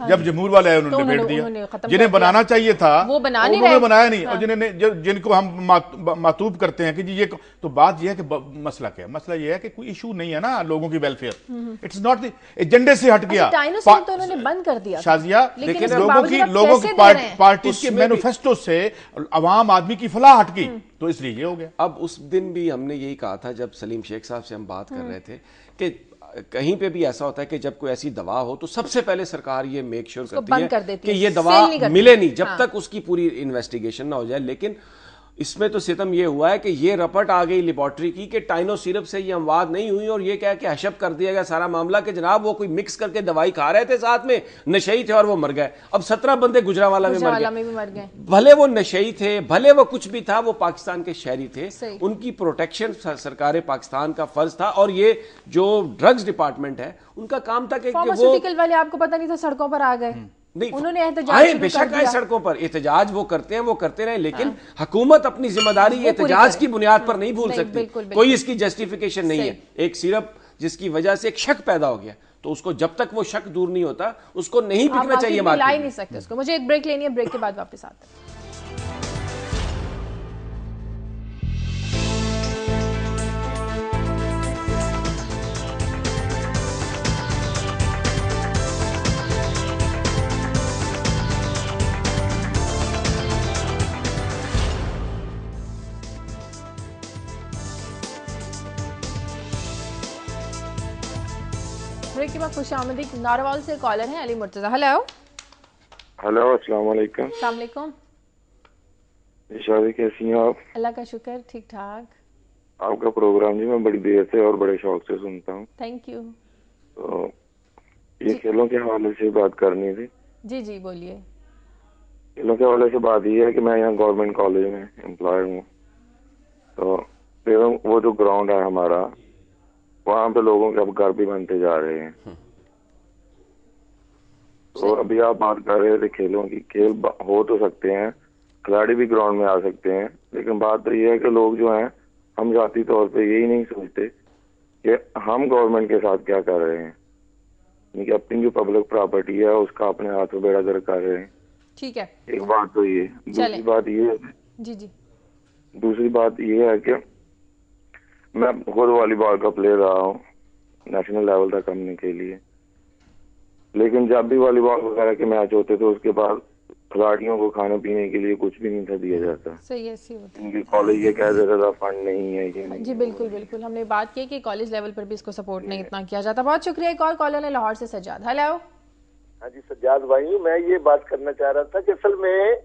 जब जमहूर वाले आए उन्होंने निबेड़ दिया। जिन्हें बनाना चाहिए था वो उन्होंने बनाया नहीं, और जिनको हम मातूब करते हैं कि जी ये, तो बात यह है कि मसला क्या है? मसला यह है कि कोई इशू नहीं है ना लोगों की वेलफेयर, इट्स नॉट द एजेंडे से हट गया। तो उन्होंने बंद कर दिया शाजिया, लोगों की पार्टी के मैनिफेस्टो से आवाम आदमी की फलाह हट गई, तो इसलिए ये हो गया। अब उस दिन भी हमने यही कहा था जब सलीम शेख साहब से हम बात कर रहे थे कि कहीं पे भी ऐसा होता है कि जब कोई ऐसी दवा हो तो सबसे पहले सरकार ये मेक श्योर करती है कि ये दवा मिले नहीं जब तक उसकी पूरी इन्वेस्टिगेशन ना हो जाए। लेकिन इसमें तो सितम ये हुआ है कि ये रपट आ गई लेबोरेटरी की कि टाइनो सिरप से ये अमवात नहीं हुई, और ये क्या कि हशप कर दिया गया सारा मामला कि जनाब वो कोई मिक्स करके दवाई खा रहे थे, साथ में नशई थे और वो मर गए। अब 17 बंदे गुजरांवाला में मर गए। भले वो नशई थे, भले वो कुछ भी था, वो पाकिस्तान के शहरी थे, उनकी प्रोटेक्शन सरकार पाकिस्तान का फर्ज था। और ये जो ड्रग्स डिपार्टमेंट है उनका काम था कि फार्मास्यूटिकल वाले आपको पता नहीं था सड़कों पर आ गए, नहीं उन्होंने आए बेशक आए सड़कों पर, एहतजाज वो करते हैं, वो करते रहे, लेकिन हुकूमत अपनी जिम्मेदारी एहतजाज की बुनियाद पर नहीं भूल सकती। कोई इसकी जस्टिफिकेशन नहीं है। एक सिर्फ जिसकी वजह से एक शक पैदा हो गया, तो उसको जब तक वो शक दूर नहीं होता उसको नहीं बिकना चाहिए। लाई नहीं सकते उसको। मुझे एक ब्रेक लेनी है, ब्रेक के बाद वापस आते हैं। ब्रेक के बाद खुशामदीद। नारवाल से कॉलर है अली मुर्तजा। हेलो अस्सलाम वालेकुम। अस्सलाम वालेकुम। शादी कैसी हैं आप? अल्लाह का शुक्र, ठीक ठाक। आपका प्रोग्राम जी मैं बड़ी देर से और बड़े शौक से सुनता हूँ। Thank you. तो ये खेलों के हवाले से बात करनी थी। जी जी बोलिए। खेलों के हवाले से बात ये है कि मैं यहाँ गवर्नमेंट कॉलेज में एम्प्लॉय हूँ, तो वो जो ग्राउंड है हमारा, वहाँ पे लोगों के अब घर भी बनते जा रहे हैं। तो अभी आप बात कर रहे थे खेलों की, खेल हो तो सकते हैं, खिलाड़ी भी ग्राउंड में आ सकते हैं, लेकिन बात तो ये है कि लोग जो हैं हम जाती तौर पे यही नहीं सोचते कि हम गवर्नमेंट के साथ क्या कर रहे हैं, यानी कि अपनी जो पब्लिक प्रॉपर्टी है उसका अपने हाथ में बेड़ा गर्क कर रहे हैं। ठीक है, एक बात तो ये। दूसरी बात ये है जी दूसरी बात ये है कि मैं खुद वॉलीबॉल का प्लेयर रहा हूँ नेशनल लेवल तक करने के लिए, लेकिन जब भी वॉलीबॉल वगैरह के मैच होते थे उसके बाद खिलाड़ियों को खाने पीने के लिए कुछ भी नहीं था दिया जाता। सही ऐसी होता है। इनकी कॉलेज ये कह देता था फंड नहीं है ये नहीं। जी बिल्कुल बिल्कुल, हमने बात की कि कॉलेज लेवल पर भी इसको सपोर्ट नहीं इतना किया जाता। बहुत शुक्रिया। एक और कॉलर है लाहौर से सज्जाद। हेलो। हाँ जी सज्जाद भाई, मैं ये बात करना चाह रहा था कि असल में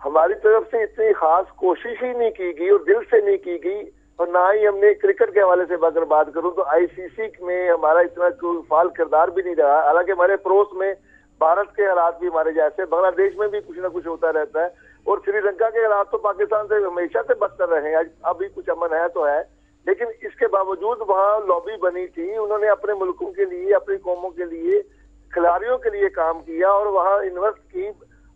हमारी तरफ से इतनी खास कोशिश ही नहीं की गई और दिल से नहीं की गई, और ना ही हमने क्रिकेट के हवाले से अगर बात करूं तो आईसीसी में हमारा इतना कोई फाल किरदार भी नहीं रहा। हालांकि हमारे पड़ोस में भारत के हालात भी हमारे जैसे, बांग्लादेश में भी कुछ ना कुछ होता रहता है, और श्रीलंका के हालात तो पाकिस्तान से हमेशा से बदतर रहे हैं। अभी कुछ अमन है तो है, लेकिन इसके बावजूद वहाँ लॉबी बनी थी, उन्होंने अपने मुल्कों के लिए, अपनी कौमों के लिए, खिलाड़ियों के लिए काम किया और वहाँ इन्वेस्ट की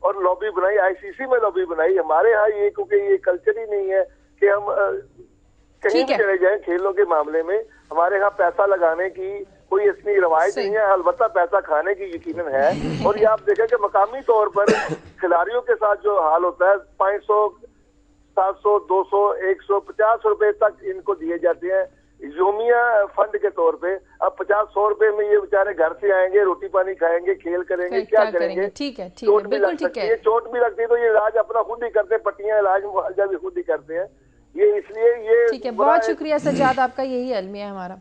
और लॉबी बनाई, आईसीसी में लॉबी बनाई। हमारे यहाँ ये क्योंकि ये कल्चर ही नहीं है कि हम कहीं भी चले जाएं खेलों के मामले में, हमारे यहाँ पैसा लगाने की कोई इतनी रवायत नहीं है, अलबत्ता पैसा खाने की यकीनन है। और ये आप देखें कि मकामी तौर पर खिलाड़ियों के साथ जो हाल होता है, 500, 700, 200, 150 रुपए तक इनको दिए जाते हैं योमिया फंड के तौर पे। अब 50-100 रुपए में ये बेचारे घर से आएंगे, रोटी पानी खाएंगे, खेल करेंगे, क्या करेंगे? ठीक है, चोट भी लग सकती है, चोट भी लगती है तो ये इलाज अपना खुद ही करते हैं, पट्टियां इलाज मुआवजा भी खुद ही करते हैं। ये इसलिए ये ठीक है। बहुत शुक्रिया सज्जाद, आपका यही अलमिया है हमारा।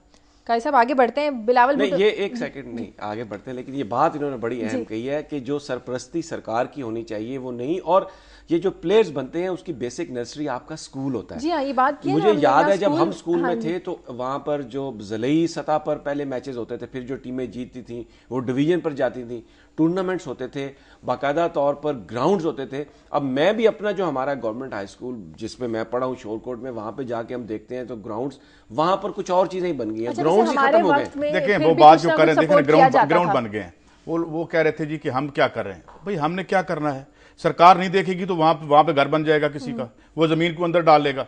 काई साहब आगे बढ़ते हैं। बिलावल नहीं, ये एक सेकंड नहीं आगे बढ़ते हैं, लेकिन ये बात इन्होंने बड़ी अहम कही है कि जो सरपरस्ती सरकार की होनी चाहिए वो नहीं, और ये जो प्लेयर्स बनते हैं उसकी बेसिक नर्सरी आपका स्कूल होता है। जी हाँ, ये बात की मुझे याद है जब हम स्कूल में थे तो वहां पर जो ज़िलाई सतह पर पहले मैचेस होते थे, फिर जो टीमें जीतती थी वो डिवीजन पर जाती थी, टूर्नामेंट्स होते थे, बाकायदा तौर पर ग्राउंड्स होते थे। अब मैं भी अपना जो हमारा गवर्नमेंट हाई स्कूल जिसमें मैं पढ़ा हूँ शोरकोट में, वहां पे जाके हम देखते हैं तो ग्राउंड्स वहां पर कुछ और चीजें ही बन गई हैं, ग्राउंड ही खत्म हो गए। देखें वो बात जो कर रहे हैं, देखें ग्राउंड बन गए हैं, वो कह रहे थे जी कि हम क्या कर रहे हैं। भाई हमने क्या करना है, सरकार नहीं देखेगी तो वहां पे घर बन जाएगा किसी का, वो जमीन को अंदर डाल लेगा।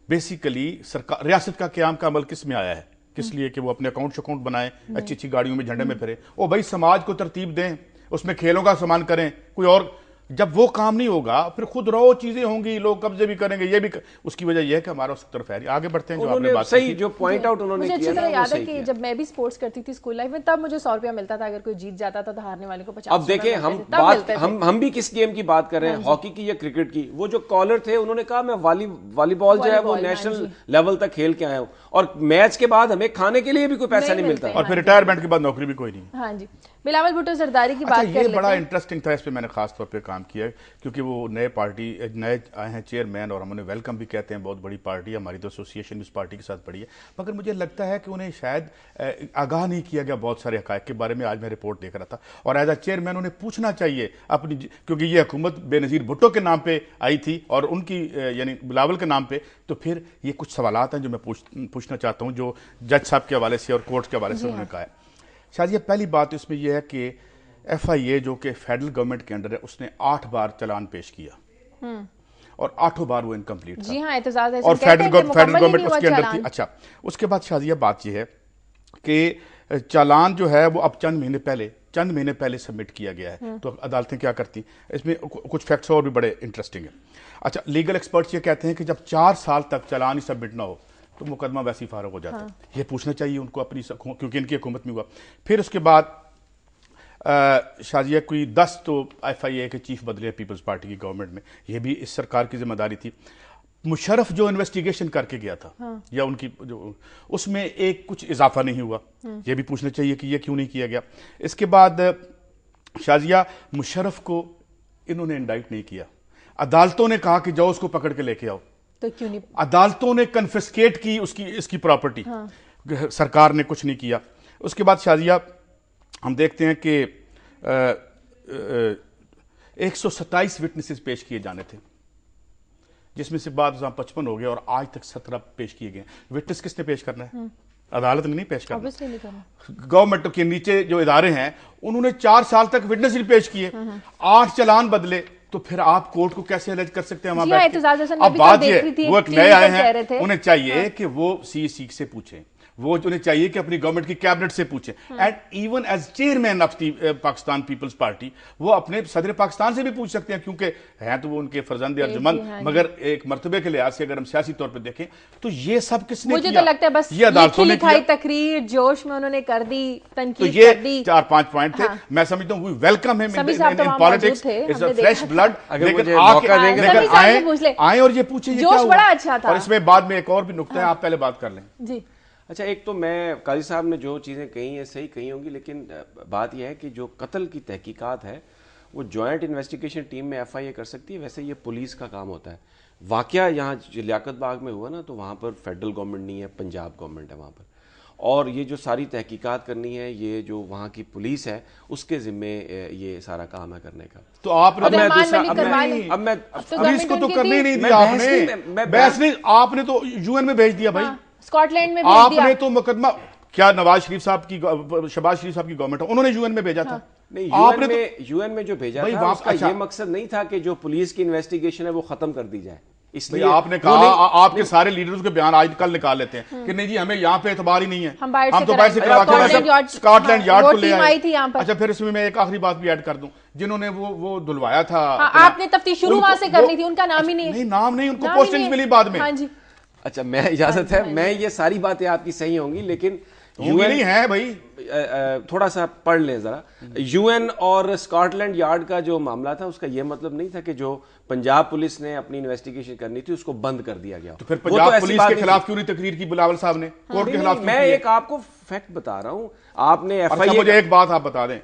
बेसिकली सरकार, रियासत का क्याम का अमल किस में आया है? किस लिए कि वो अपने अकाउंट बनाए, अच्छी अच्छी गाड़ियों में झंडे में फिरे। ओ भाई, समाज को तरतीब दें, उसमें खेलों का सामान करें। कोई और जब वो काम नहीं होगा फिर खुद रहो चीजें होंगी, लोग कब्जे भी करेंगे। ये भी उसकी वजह यह है कि हमारा उस तरफ है। आगे बढ़ते हैं। जो आपने बात सही जो पॉइंट आउट उन्होंने मुझे किया, अच्छी तरह याद है कि जब मैं भी स्पोर्ट्स करती थी स्कूल लाइफ में, तब मुझे 100 रुपया मिलता था। अगर कोई जीत जाता था तो हारने वाले को 50। अब देखें हम भी किस गेम की बात कर रहे हैं, हॉकी की या क्रिकेट की। वो जो कॉलर थे उन्होंने कहा मैं वॉलीबॉल जो है वो नेशनल लेवल तक खेल के आया हूँ, और मैच के बाद हमें खाने के लिए भी कोई पैसा नहीं मिलता, और फिर रिटायरमेंट के बाद नौकरी भी कोई नहीं। हाँ जी, बिलावल भुट्टो जरदारी की बात कर लेते हैं। ये बड़ा इंटरेस्टिंग था, इस पे मैंने खास तौर पे काम किया है क्योंकि वो नए आए हैं चेयरमैन, और हम उन्हें वेलकम भी कहते हैं। बहुत बड़ी पार्टी है हमारी, तो एसोसिएशन इस पार्टी के साथ पड़ी है। मगर मुझे लगता है कि उन्हें शायद आगाह नहीं किया गया बहुत सारे हकायक के बारे में। आज मैं रिपोर्ट देख रहा था, और एज अ चेयरमैन उन्हें पूछना चाहिए अपनी, क्योंकि ये हुकूमत बेनज़ीर भुट्टो के नाम पे आई थी और उनकी यानी बिलावल के नाम पे, तो फिर ये कुछ सवालात हैं जो मैं पूछना चाहता हूँ, जो जज साहब के हवाले से और कोर्ट के हवाले से उन्होंने कहा है। शायद ये पहली बात इसमें यह है कि FIA जो कि फेडरल गवर्नमेंट के अंडर है, उसने 8 बार चलान पेश किया और 8 बार वो इनकम्प्लीट था। जी हाँ, एतजाज और फेडरल गवर्नमेंट उसके अंडर थी। अच्छा, उसके बाद शायद बात यह है कि चालान जो है वो अब चंद महीने पहले सबमिट किया गया है। तो अदालतें क्या करती, इसमें कुछ फैक्ट्स और भी बड़े इंटरेस्टिंग है। अच्छा, लीगल एक्सपर्ट्स ये कहते हैं कि जब 4 साल तक चालान ही सबमिट ना हो तो मुकदमा वैसे ही फारग हो जाता है। ये पूछना चाहिए उनको अपनी, क्योंकि इनकी हुकूमत में हुआ। फिर उसके बाद शाजिया कोई 10 तो FIA के चीफ बदले पीपल्स पार्टी की गवर्नमेंट में, ये भी इस सरकार की जिम्मेदारी थी। मुशर्रफ जो इन्वेस्टिगेशन करके गया था या उनकी जो, उसमें एक कुछ इजाफा नहीं हुआ। ये भी पूछना चाहिए कि ये क्यों नहीं किया गया। इसके बाद शाजिया मुशर्रफ को इन्होंने इंडाइट नहीं किया। अदालतों ने कहा कि जाओ उसको पकड़ के लेके आओ, तो क्यों नहीं? अदालतों ने कन्फिस्केट की इसकी प्रॉपर्टी। सरकार ने कुछ नहीं किया। उसके बाद शाजिया हम देखते हैं कि 127 विटनेसेस पेश किए जाने थे, जिसमें से बाद 55 हो गए और आज तक 17 पेश किए गए। विटनेस किसने पेश करना है? अदालत ने नहीं पेश करना। गवर्नमेंट के नीचे जो इदारे हैं उन्होंने 4 साल तक विटनेस नहीं पेश किए, 8 चालान बदले, तो फिर आप कोर्ट को कैसे अलग कर सकते हैं? अब बात ये, वो एक नए आए हैं, उन्हें चाहिए कि वो CEC से पूछें, वो उन्हें चाहिए कि अपनी गवर्नमेंट की कैबिनेट से पूछें। And even as chairman of the Pakistan Peoples Party वो अपने सदर पाकिस्तान से भी पूछ सकते हैं, क्योंकि हैं तो वो उनके फर्जंद अर्जुमंद, मगर एक मर्तबे के लिहाज से अगर हम सियासी तौर पर देखें तो ये सब किसने मुझे किया? तो लगता है बस ये अदालतों ने किया। तकरीर जोश में उन्होंने कर दी, तनकीद तो ये कर दी। 4-5 पॉइंट थे। मैं समझता हूँ वेलकम है in politics, is a fresh blood. लेकिन आए और ये पूछे जोश बड़ा अच्छा था। और इसमें बाद में एक और भी नुक्ता है, आप पहले बात कर लें जी। अच्छा, एक तो मैं काजी साहब ने जो चीज़ें कही हैं सही कही होंगी, लेकिन बात यह है कि जो कत्ल की तहकीकात है वो जॉइंट इन्वेस्टिगेशन टीम में FIA कर सकती है। वैसे ये पुलिस का काम होता है। वाकया यहाँ लियाकत बाग में हुआ ना, तो वहाँ पर फेडरल गवर्नमेंट नहीं है, पंजाब गवर्नमेंट है वहाँ पर, और ये जो सारी तहकीकात करनी है, ये जो वहाँ की पुलिस है उसके जिम्मे ये सारा काम है करने का। तो आपने पुलिस को तो करने ही नहीं दिया, आपने बहस नहीं, आपने तो UN में भेज दिया भाई, स्कॉटलैंड में आपने तो मुकदमा, क्या नवाज शरीफ साहब की, शहबाज शरीफ साहब की गवर्नमेंट, उन्होंने UN में भेजा था। नहीं, UN में जो भेजा था उसका ये मकसद नहीं था कि जो पुलिस की इन्वेस्टिगेशन है वो खत्म कर दी जाए। इसलिए आपने कहा आपके सारे लीडर्स के बयान आज कल निकाल लेते हैं कि नहीं जी हमें यहाँ पे एतबार ही नहीं है, हम तो बाहर से करा के स्कॉटलैंड यार्ड को ले आए। अच्छा, फिर इसमें मैं एक आखिरी बात भी ऐड कर दूं, जिन्होंने वो धुलवाया था, आपने तफ्तीश शुरू वहां से करनी थी, उनका नाम ही नहीं, नाम नहीं, उनको पोस्टिंग मिली बाद में। अच्छा, मैं इजाजत है, मैं ये सारी बातें आपकी सही होंगी, लेकिन UN है भाई, थोड़ा सा पढ़ लें जरा। UN और स्कॉटलैंड यार्ड का जो मामला था उसका यह मतलब नहीं था कि जो पंजाब पुलिस ने अपनी इन्वेस्टिगेशन करनी थी उसको बंद कर दिया गया। तो फिर पंजाब पुलिस के खिलाफ क्यों नहीं तकरीर की बिलावल साहब ने? कोर्ट के खिलाफ? मैं एक आपको फैक्ट बता रहा हूं, आपने FIA। मुझे एक बात आप बता दें,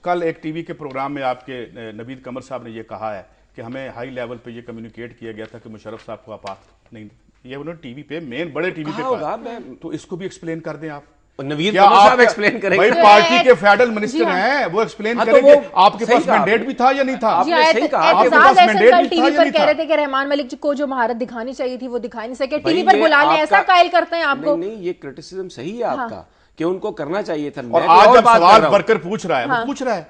कल एक TV के प्रोग्राम में आपके नवीद कमर साहब ने यह कहा है कि हमें हाई लेवल पे ये कम्युनिकेट किया गया था कि मुशर्रफ साहब को आपात नहीं, ये उन्होंने टीवी पे, मेन बड़े टीवी पे कहा। तो इसको भी एक्सप्लेन कर दें आप। नवीद कमर साहब एक्सप्लेन करेंगे। भाई पार्टी के फेडरल मिनिस्टर हैं, वो एक्सप्लेन करेंगे आपके पास मैंडेट भी था या नहीं था? आपने सही कहा, आपके पास मैंडेट भी था या नहीं था? कह रहे थे कि रहमान मलिक को जो महारत दिखानी चाहिए थी वो दिखा नहीं सके, टीवी पर बुला ले, ऐसा कायल करते हैं आपको। नहीं, ये क्रिटिसिज्म सही है आपका कि उनको करना चाहिए था। और आज जब सवाल वर्कर पूछ रहा है, वो पूछ रहा है,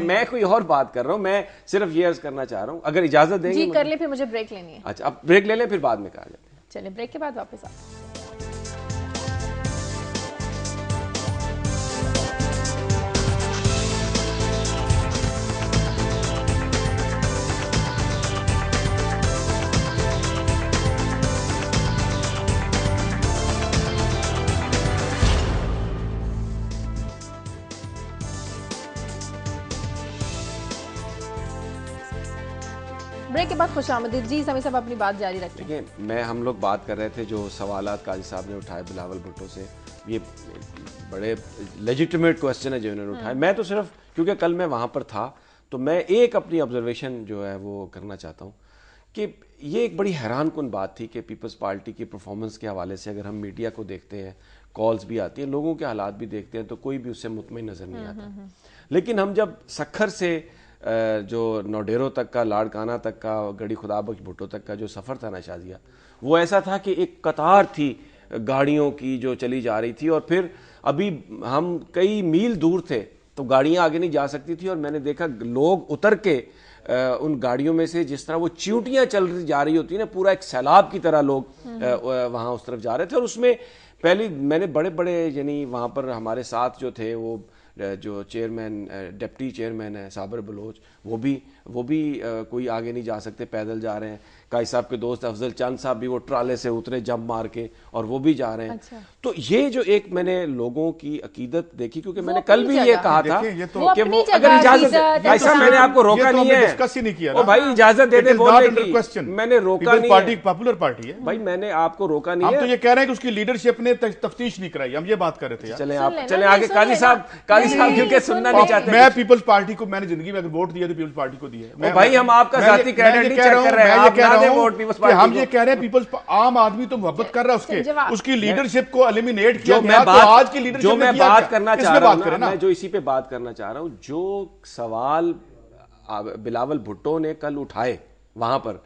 मैं कोई और बात कर रहा हूं, मैं सिर्फ ये अर्ज करना चाह रहा हूं, अगर इजाजत देंगे। जी कर ले, फिर मुझे ब्रेक लेनी है। अच्छा, अब ब्रेक ले लें, फिर बाद में कहा जाते हैं। चलिए ब्रेक के बाद वापस आते हैं। ब्रेक के बाद खुशामदीद जी। समी साहब अपनी बात जारी रखें। देखिए, हम लोग बात कर रहे थे जो सवालात काजी साहब ने उठाए बिलावल भुट्टो से, ये बड़े लेजिटिमेट क्वेश्चन है जो इन्होंने उठाए। मैं तो सिर्फ क्योंकि कल मैं वहाँ पर था तो मैं एक अपनी ऑब्जर्वेशन जो है वो करना चाहता हूँ कि ये एक बड़ी हैरान कुन बात थी कि पीपल्स पार्टी की परफॉर्मेंस के हवाले से अगर हम मीडिया को देखते हैं, कॉल्स भी आती हैं, लोगों के हालात भी देखते हैं, तो कोई भी उससे मुतमईन नज़र नहीं आता। लेकिन हम जब सखर से जो नौडेरो तक का, लाड़काना तक का, गड़ी खुदाबख्श भुट्टो तक का जो सफ़र था ना शाजिया, वो ऐसा था कि एक कतार थी गाड़ियों की जो चली जा रही थी, और फिर अभी हम कई मील दूर थे तो गाड़ियां आगे नहीं जा सकती थी, और मैंने देखा लोग उतर के उन गाड़ियों में से जिस तरह वो चींटियां चल जा रही होती है ना, पूरा एक सैलाब की तरह लोग वहां उस तरफ जा रहे थे। और उसमें पहली मैंने बड़े बड़े यानी वहां पर हमारे साथ जो थे वो जो चेयरमैन, डिप्टी चेयरमैन है साबर बलोच, वो भी कोई आगे नहीं जा सकते, पैदल जा रहे हैं। काई साहब के दोस्त अफजल चंद साहब भी वो ट्राले से उतरे जंप मार के, और वो भी जा रहे हैं। अच्छा। तो ये जो एक मैंने लोगों की अकीदत देखी, क्योंकि मैंने कल भी ये कहा था कि वो अगर इजाजत, ऐसा मैंने आपको रोका नहीं है, डिस्कस ही नहीं किया, भाई इजाजत दे दे बोलने की, मैंने रोका नहीं। पार्टी पॉपुलर पार्टी है भाई, मैंने आपको रोका नहीं है। हम तो ये कह रहे हैं कि उसकी लीडरशिप ने तफ्तीश नहीं कराई, हम ये बात कर रहे थे। चले आगे काजी साहब क्योंकि सुनना नहीं चाहते। मैं पीपल्स पार्टी को, मैंने जिंदगी में अगर वोट दिया तो पीपल्स पार्टी को दिया। भाई हम आपका जाती क्रेडिट नहीं चेक कर रहे हैं, आप ना दें वोट पीपल्स पार्टी को। हम ये कह रहे हैं पीपल्स, आम आदमी तो मोहब्बत कर रहा है उसकी लीडरशिप को एलिमिनेट किया गया। तो आज की लीडरशिप जो मैं बात करना चाह रहा हूं, मैं जो इसी पे बात करना चाह रहा हूं, जो सवाल बिलावल भुट्टो ने कल उठाए वहां पर,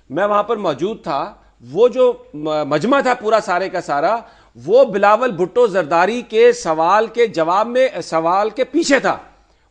मैं वहां पर मौजूद था, वो जो मजमा था पूरा सारे का सारा, वो बिलावल भुट्टो जरदारी के सवाल के जवाब में, सवाल के पीछे था।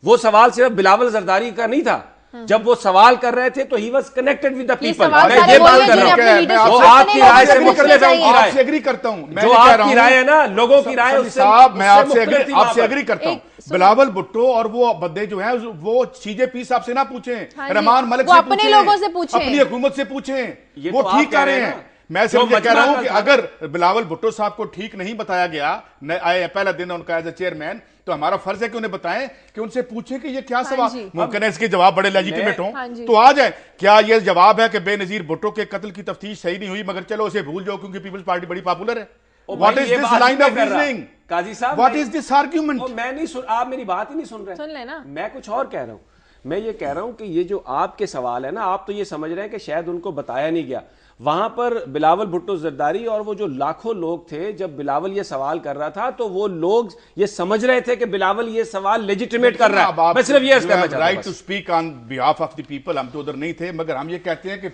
वो सवाल सिर्फ बिलावल जरदारी का नहीं था। जब वो सवाल कर रहे थे तो he was connected with the people. मैं ये बात कर रहा हूं, जो आपकी राय से मुख्तलिफ है, आपसे एग्री करता हूं। जो आपकी राय है ना, लोगों की राय, साहब मैं आपसे एग्री करता हूं। बिलावल भुट्टो और वो बंदे जो हैं वो सीजेपी साहब से ना पूछें, रहमान मलिक से पूछें, लोगों से पूछें, अपनी हुकूमत से पूछें, वो ठीक कर रहे हैं। मैं सिर्फ ये कह रहा हूं कि अगर बिलावल भुट्टो साहब को ठीक नहीं बताया गया, पहला दिन उनका एज ए चेयरमैन, तो हमारा फर्ज है कि उन्हें बताएं, कि उनसे पूछें कि ये क्या सवाल, मुमकिन है इसके जवाब बड़े लेजिटिमेट हों तो आ जाए। क्या ये जवाब है कि बेनजीर भुट्टो के कत्ल की तफ्तीश सही नहीं हुई, मगर चलो उसे भूल जाओ क्योंकि पीपल्स पार्टी बड़ी पॉपुलर है? What is this line of reasoning Qazi साहब? What is this argument? मैं नहीं सुन, आप मेरी बात ही नहीं सुन रहे। सुन लेना, मैं कुछ और कह रहा हूं। मैं ये कह रहा हूं कि ये जो आपके सवाल है ना, आप तो ये समझ रहे हैं कि शायद उनको बताया नहीं गया। वहां पर बिलावल भुट्टो जरदारी और वो जो लाखों लोग थे, जब बिलावल ये सवाल कर रहा था तो वो लोग ये समझ रहे थे कि बिलावल ये सवाल लेजिटिमेट कर रहा है। मैं सिर्फ ये कहना चाहता हूं, right to speak on behalf of the people. हम तो उधर नहीं थे, मगर हम ये कहते हैं कि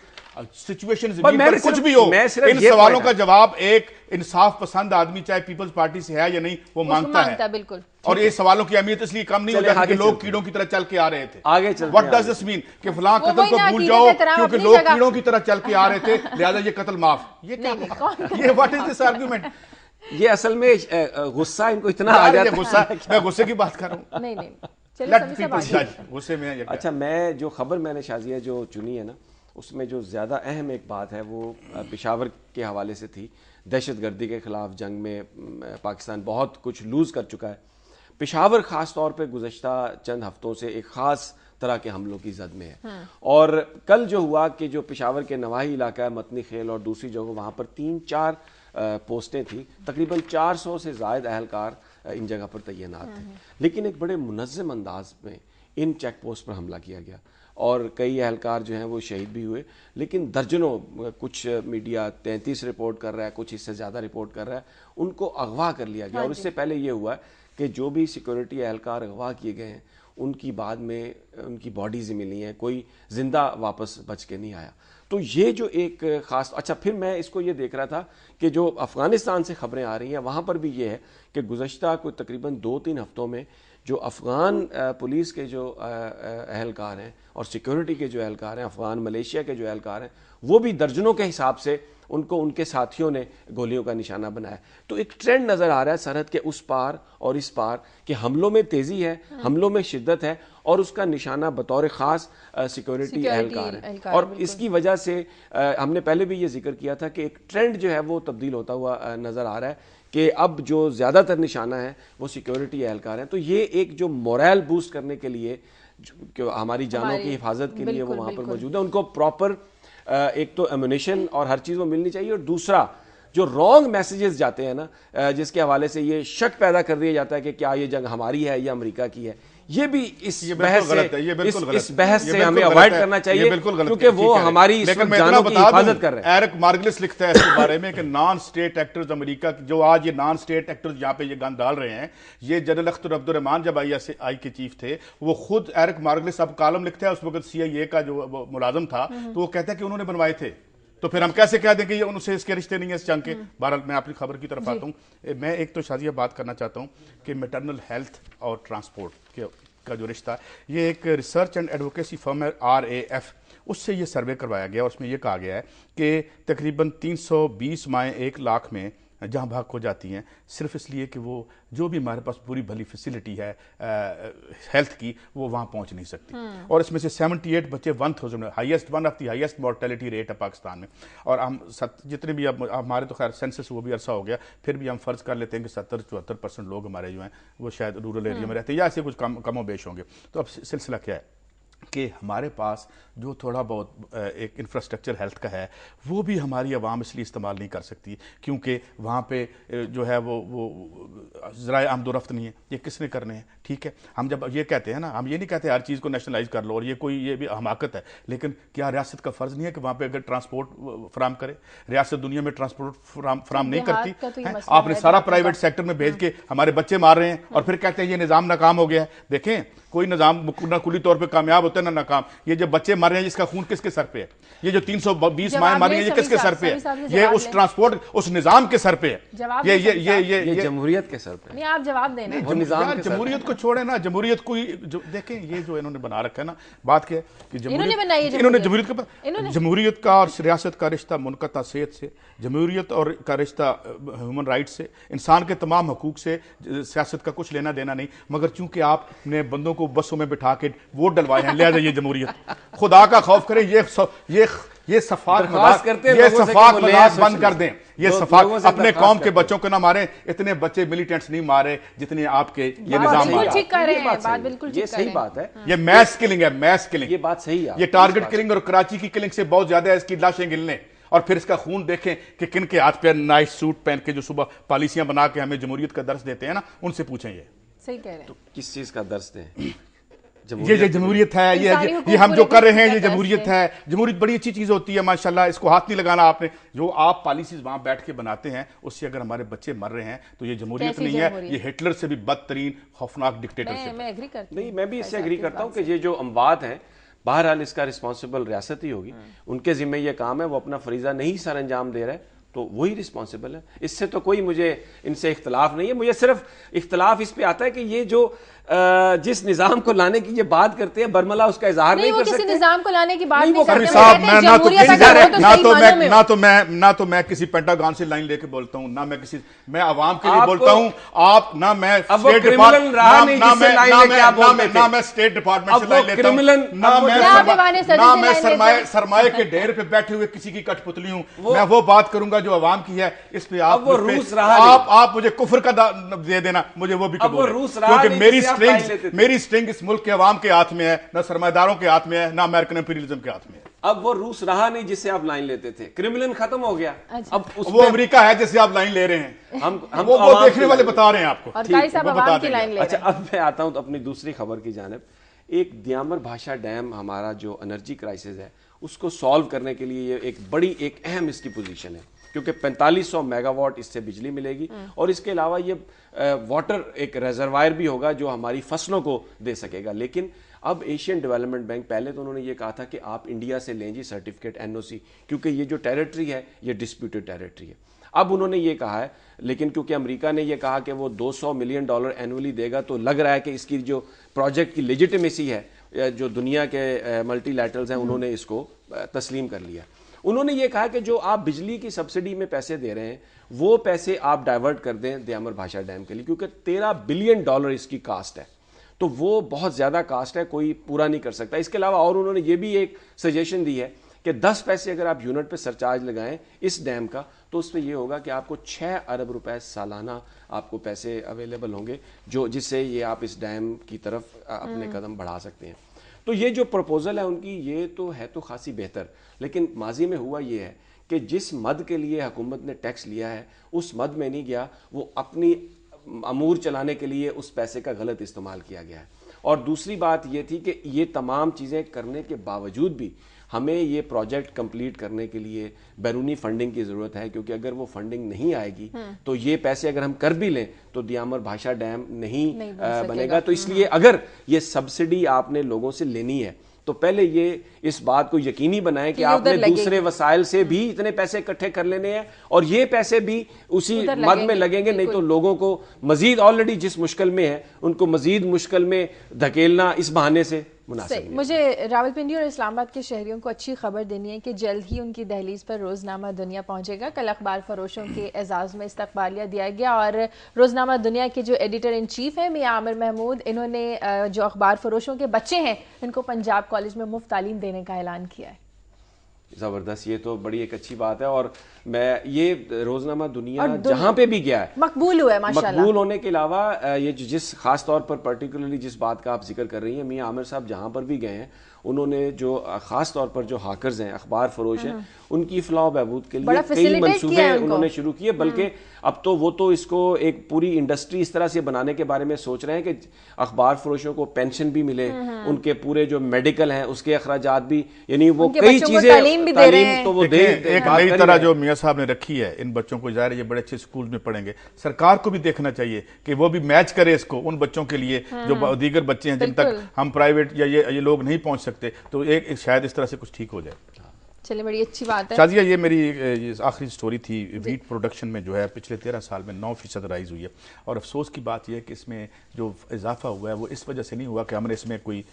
सिचुएशन कुछ भी हो, इन सवालों का जवाब एक इंसाफ पसंद आदमी, चाहे पीपल्स पार्टी से है या नहीं, वो मांगता है। बिल्कुल। और ये सवालों की अहमियत इसलिए कम नहीं हो जाती कि लोग कीड़ों की तरह चल के आ रहे थे। आगे चलते व्हाट डज दिस मीन कि फलां कत्ल को भूल जाओ क्योंकि लोग कीड़ों की तरह चल के आ रहे थे, लिहाजा ये कत्ल माफ? ये क्या, ये व्हाट इज दिस आर्गुमेंट? ये असल में गुस्सा इनको इतना आ जाता है। गुस्सा, मैं गुस्से की बात कर रहा हूं। नहीं गुस्से में। अच्छा, मैं जो खबर मैंने शाजिया जो चुनी है ना, उसमें जो ज़्यादा अहम एक बात है वो पेशावर के हवाले से थी। दहशतगर्दी के ख़िलाफ़ जंग में पाकिस्तान बहुत कुछ लूज़ कर चुका है। पेशावर ख़ास तौर पे गुज़श्ता चंद हफ्तों से एक ख़ास तरह के हमलों की जद में है। और कल जो हुआ कि जो पेशावर के नवाही इलाका है, मतनी खेल और दूसरी जगह, वहाँ पर 3-4 पोस्टें थी, तकरीबन 400 से ज़ायद अहलकार इन जगह पर तैनात थे। लेकिन एक बड़े मुनज़्ज़म अंदाज में इन चेक पोस्ट पर हमला किया गया और कई अहलकार जो हैं वो शहीद भी हुए। लेकिन दर्जनों, कुछ मीडिया 33 रिपोर्ट कर रहा है, कुछ इससे ज़्यादा रिपोर्ट कर रहा है, उनको अगवा कर लिया गया। और इससे पहले ये हुआ कि जो भी सिक्योरिटी अहलकार अगवा किए गए हैं उनकी बाद में उनकी बॉडीज मिली हैं, कोई जिंदा वापस बच के नहीं आया। तो ये जो एक ख़ास, अच्छा फिर मैं इसको ये देख रहा था कि जो अफ़गानिस्तान से ख़बरें आ रही हैं वहाँ पर भी ये है कि गुज़श्ता कोई तकरीबन 2-3 हफ्तों में जो अफ़गान पुलिस के जो अहलकार हैं और सिक्योरिटी के जो अहलकार हैं, अफ़गान मलेशिया के जो अहलकार हैं, वो भी दर्जनों के हिसाब से उनको उनके साथियों ने गोलियों का निशाना बनाया। तो एक ट्रेंड नज़र आ रहा है सरहद के उस पार और इस पार कि हमलों में तेज़ी है, हमलों में शिद्दत है और उसका निशाना बतौर ख़ास सिक्योरिटी अहलकार है। और इसकी वजह से हमने पहले भी ये जिक्र किया था कि एक ट्रेंड जो है वो तब्दील होता हुआ नज़र आ रहा है कि अब जो ज़्यादातर निशाना है वो सिक्योरिटी अहलकार हैं। तो ये एक जो मोरल बूस्ट करने के लिए हमारी जानों की हिफाजत के लिए वो वहाँ पर मौजूद है। उनको प्रॉपर एक तो एम्यूनेशन और हर चीज़ वो मिलनी चाहिए, और दूसरा जो रॉन्ग मैसेजेस जाते हैं ना, जिसके हवाले से ये शक पैदा कर दिया जाता है कि क्या ये जंग हमारी है या अमेरिका की है, ये भी इस बहस से हमें अवॉइड करना चाहिए, क्योंकि वो हमारी जानों की हिफाजत कर रहे हैं। एरिक मार्गलिस लिखता है इसके बारे में कि नॉन स्टेट एक्टर्स अमेरिका जो आज ये नॉन स्टेट एक्टर्स यहाँ पे ये गन डाल रहे हैं, ये जनरल अख्तर अब्दुर्रहमान जब आई के चीफ थे, वो खुद एरिक मार्गलिस अब कॉलम लिखता है, उस वक्त CIA का जो मुलाजिम था, तो वो कहता है कि उन्होंने बनवाए थे। तो फिर हम कैसे कह दें कि ये उनसे इसके रिश्ते नहीं है इस जंग के। बहरहाल मैं अपनी खबर की तरफ आता हूँ। मैं एक तो शाजिया बात करना चाहता हूँ कि मैटरनल हेल्थ और ट्रांसपोर्ट का जो रिश्ता, ये एक रिसर्च एंड एडवोकेसी फर्म है RAF, उससे ये सर्वे करवाया गया और उसमें ये कहा गया है कि तकरीबन 320 माएँ 1 लाख में जहाँ भाग हो जाती हैं, सिर्फ इसलिए कि वो जो भी हमारे पास पूरी भली फैसिलिटी है हेल्थ की, वो वहाँ पहुँच नहीं सकती। और इसमें से 78 बच्चे 1000 one of the highest mortality rate है पाकिस्तान में। और हम जितने भी अब हमारे तो खैर सेंसस वो भी अरसा हो गया, फिर भी हम फ़र्ज़ कर लेते हैं कि 70-74% लोग हमारे जो हैं वो शायद रूरल एरिया में रहते हैं या ऐसे कुछ कमो बेश होंगे। तो अब सिलसिला क्या है कि हमारे पास जो थोड़ा बहुत एक इंफ्रास्ट्रक्चर हेल्थ का है, वो भी हमारी आवाम इसलिए इस्तेमाल नहीं कर सकती क्योंकि वहाँ पे जो है वो ज़राए आमदोरफ्त नहीं है। ये किसने करने हैं? ठीक है, हम जब ये कहते हैं ना, हम ये नहीं कहते हर चीज़ को नेशनलाइज कर लो, और ये भी हमाकत है, लेकिन क्या रियासत का फ़र्ज़ नहीं है कि वहाँ पे अगर ट्रांसपोर्ट फराम करे? रियासत दुनिया में ट्रांसपोर्ट फराम नहीं करती। आपने सारा प्राइवेट सेक्टर में भेज के हमारे बच्चे मार रहे हैं और फिर कहते हैं ये निज़ाम नाकाम हो गया है। देखें, कोई निज़ाम ना कुली तौर पे कामयाब होता है ना नाकाम। ये जो बच्चे मर रहे हैं, इसका खून किसके सर पे है? ये जो 320 माएँ मर रही है, ये किसके सर पे है? ये उस ट्रांसपोर्ट, उस निज़ाम के सर पे है। ये जमहूरियत के सर पे। नहीं, आप जवाब देना। जमहूरियत को छोड़े ना, जमहूरियत को देखें, ये जो इन्होंने बना रखा है ना, बात क्या है कि जमहूरियत का और रियासत का रिश्ता मुनक़ता सेहत से, जमहूरियत और का रिश्ता ह्यूमन राइट से, इंसान के तमाम हकूक से सियासत का कुछ लेना देना नहीं। मगर चूंकि आपने बंदों को बसों में बिठा के वोट डलवाए हैं, लिहाजा ये जमहूरियत। खुदा का खौफ करें, ये सफाक मजाक बंद कर दें। ये सफाक अपने कौम के बच्चों को ना मारें। इतने बच्चे मिलिटेंट्स नहीं मारे जितने आपके ये निजाम मारा। ये सही बात है। ये मैस किलिंग है, मैस किलिंग। ये बात सही है। ये टारगेट किलिंग और कराची की किलिंग से बहुत ज्यादा है। इसकी लाशें गिनने और फिर इसका खून देखें कि किन के हाथ पे नाइस सूट पहन के जो सुबह पॉलिसियां बना के हमें जमहूरियत का दर्स देते हैं ना, उनसे पूछें। ये सही कह रहे हैं। तो किस चीज का दर्स दें? ये जमहूरियत है, ये हम जो कर रहे हैं, ये जमहूरियत है। जमहूरियत बड़ी अच्छी चीज होती है माशाल्लाह, इसको हाथ नहीं लगाना आपने। जो आप पॉलिसीज वहां बैठ के बनाते हैं, उससे अगर हमारे बच्चे मर रहे हैं तो ये जमहूरियत नहीं है, ये हिटलर से भी बदतरीन खौफनाक डिक्टेटरशिप है। नहीं, मैं भी इससे एग्री करता हूं कि ये जो अमवात है, बहरहाल इसका रिस्पॉन्सिबल रियासत ही होगी। उनके जिम्मे ये काम है, वो अपना फरीजा नहीं सर अंजाम दे रहे, तो वही रिस्पॉन्सिबल है। इससे तो कोई मुझे इनसे इख्तलाफ नहीं है। मुझे सिर्फ इख्तलाफ इस पे आता है कि ये जो जिस निजाम को लाने की ये बात करते हैं, बरमला उसका इजहार नहीं कर सकते। निजाम को लाने की बात नहीं करते। ना तो मैं किसी पेंटागन से लाइन लेके बोलता हूं, ना मैं किसी, मैं आवाम के लिए बोलता हूं। आप ना मैं स्टेट डिपार्टमेंट, ना मैं स्टेट डिपार्टमेंट से लाइन लेता हूं, ना मैं सरमाए के ढेर पे बैठे हुए किसी की कठपुतली हूं। मैं वो बात करूंगा जो आवाम की है। इस पे आप मुझे कुफर का दे देना, मुझे वो भी कबूल है, क्योंकि मेरी स्ट्रिंग इस मुल्क के अवाम के हाथ में है, ना सरमादारों के हाथ में है, ना अमेरिकन इंपीरियलिज्म के हाथ में है। अब वो रूस रहा नहीं जिससे आप लाइन लेते थे। क्रिमिनल खत्म हो गया। अब वो अमेरिका है जिससे आप लाइन ले रहे हैं। हम वो देखने वाले बता रहे हैं आपको। अच्छा, अब मैं आता हूं तो अपनी दूसरी खबर की जानिब। एक दियामर भाषा डैम, हमारा जो एनर्जी क्राइसिस है उसको सॉल्व करने के लिए ये एक अहम इसकी पोजीशन है, क्योंकि 4500 मेगावाट इससे बिजली मिलेगी और इसके अलावा ये वाटर एक रिजर्वायर भी होगा जो हमारी फसलों को दे सकेगा। लेकिन अब एशियन डेवलपमेंट बैंक, पहले तो उन्होंने ये कहा था कि आप इंडिया से लें जी सर्टिफिकेट NOC, क्योंकि ये जो टेरिटरी है ये डिस्प्यूटेड टेरिटरी है। अब उन्होंने ये कहा है, लेकिन क्योंकि अमेरिका ने ये कहा कि वो $200 मिलियन एनुअली देगा, तो लग रहा है कि इसकी जो प्रोजेक्ट की लेजिटिमेसी है, जो दुनिया के मल्टीलैटरल्स हैं उन्होंने इसको तस्लीम कर लिया। उन्होंने ये कहा कि जो आप बिजली की सब्सिडी में पैसे दे रहे हैं, वो पैसे आप डाइवर्ट कर दें दियामर भाषा डैम के लिए, क्योंकि $13 बिलियन इसकी कास्ट है, तो वो बहुत ज़्यादा कास्ट है, कोई पूरा नहीं कर सकता। इसके अलावा और उन्होंने ये भी एक सजेशन दी है कि 10 पैसे अगर आप यूनिट पे सरचार्ज लगाएं इस डैम का, तो उसमें ये होगा कि आपको 6 अरब रुपए सालाना आपको पैसे अवेलेबल होंगे, जो जिससे ये आप इस डैम की तरफ अपने कदम बढ़ा सकते हैं। तो ये जो प्रपोजल है उनकी, ये तो है तो खासी बेहतर, लेकिन माजी में हुआ ये है कि जिस मद के लिए हुकूमत ने टैक्स लिया है उस मद में नहीं गया, वो अपनी अमूर चलाने के लिए उस पैसे का गलत इस्तेमाल किया गया है। और दूसरी बात ये थी कि ये तमाम चीज़ें करने के बावजूद भी हमें ये प्रोजेक्ट कंप्लीट करने के लिए बैरूनी फंडिंग की ज़रूरत है, क्योंकि अगर वो फंडिंग नहीं आएगी तो ये पैसे अगर हम कर भी लें तो दियामर भाषा डैम नहीं बनेगा। तो इसलिए अगर ये सब्सिडी आपने लोगों से लेनी है तो पहले ये इस बात को यकीनी बनाएं कि आपने दूसरे वसाइल से भी इतने पैसे इकट्ठे कर लेने हैं और ये पैसे भी उसी मद में लगेंगे, नहीं तो लोगों को मजीद ऑलरेडी जिस मुश्किल में है उनको मजीद मुश्किल में धकेलना इस बहाने से मुनासिब नहीं। मुझे रावलपिंडी और इस्लामाबाद के शहरियों को अच्छी खबर देनी है कि जल्द ही उनकी दहलीज पर रोजनामा दुनिया पहुंचेगा। कल अखबार फरोशों के एजाज में इस्तकबालिया दिया गया और रोजनामा दुनिया के जो एडिटर इन चीफ हैं मियां आमिर महमूद, इन्होंने जो अखबार फरोशों के बच्चे हैं इनको पंजाब कॉलेज में मुफ्त तालीम देने का ऐलान किया है। जबरदस्त, ये तो बड़ी एक अच्छी बात है। और मैं ये रोजनामा दुनिया जहां पे भी गया है मकबूल हुआ है माशाल्लाह। मकबूल होने के अलावा ये जिस खास तौर पर पर्टिकुलरली जिस बात का आप जिक्र कर रही हैं, मियां आमिर साहब जहां पर भी गए हैं उन्होंने जो खास तौर पर जो हाकर्स हैं, अखबार फरोश हैं, उनकी फलाह बहबूद के लिए कई मंसूबे उन्होंने शुरू किए। बल्कि अब तो वो तो इसको एक पूरी इंडस्ट्री इस तरह से बनाने के बारे में सोच रहे हैं कि अखबार फरोशों को पेंशन भी मिले, उनके पूरे जो मेडिकल हैं उसके अखराजात भी, यानी वो कई चीजें तालीम तो वो दे। एक नई तरह जो मियां साहब ने रखी है इन बच्चों को, जाहिर है ये बड़े अच्छे स्कूल में पढ़ेंगे, सरकार को भी देखना चाहिए कि वो भी मैच करे इसको उन बच्चों के लिए जो दीगर बच्चे हैं जिन तक हम प्राइवेट या ये लोग नहीं पहुंच सकते। तो एक शायद इस तरह से कुछ ठीक हो जाए। चलिए, बड़ी अच्छी बात है। शाजिया, ये मेरी आखिरी स्टोरी थी। वीट प्रोडक्शन में जो है पिछले 13 साल में 9% राइज हुई है और अफसोस की बात यह है कि इसमें जो इजाफा हुआ है वो इस वजह से नहीं हुआ कि हमने इसमें कोई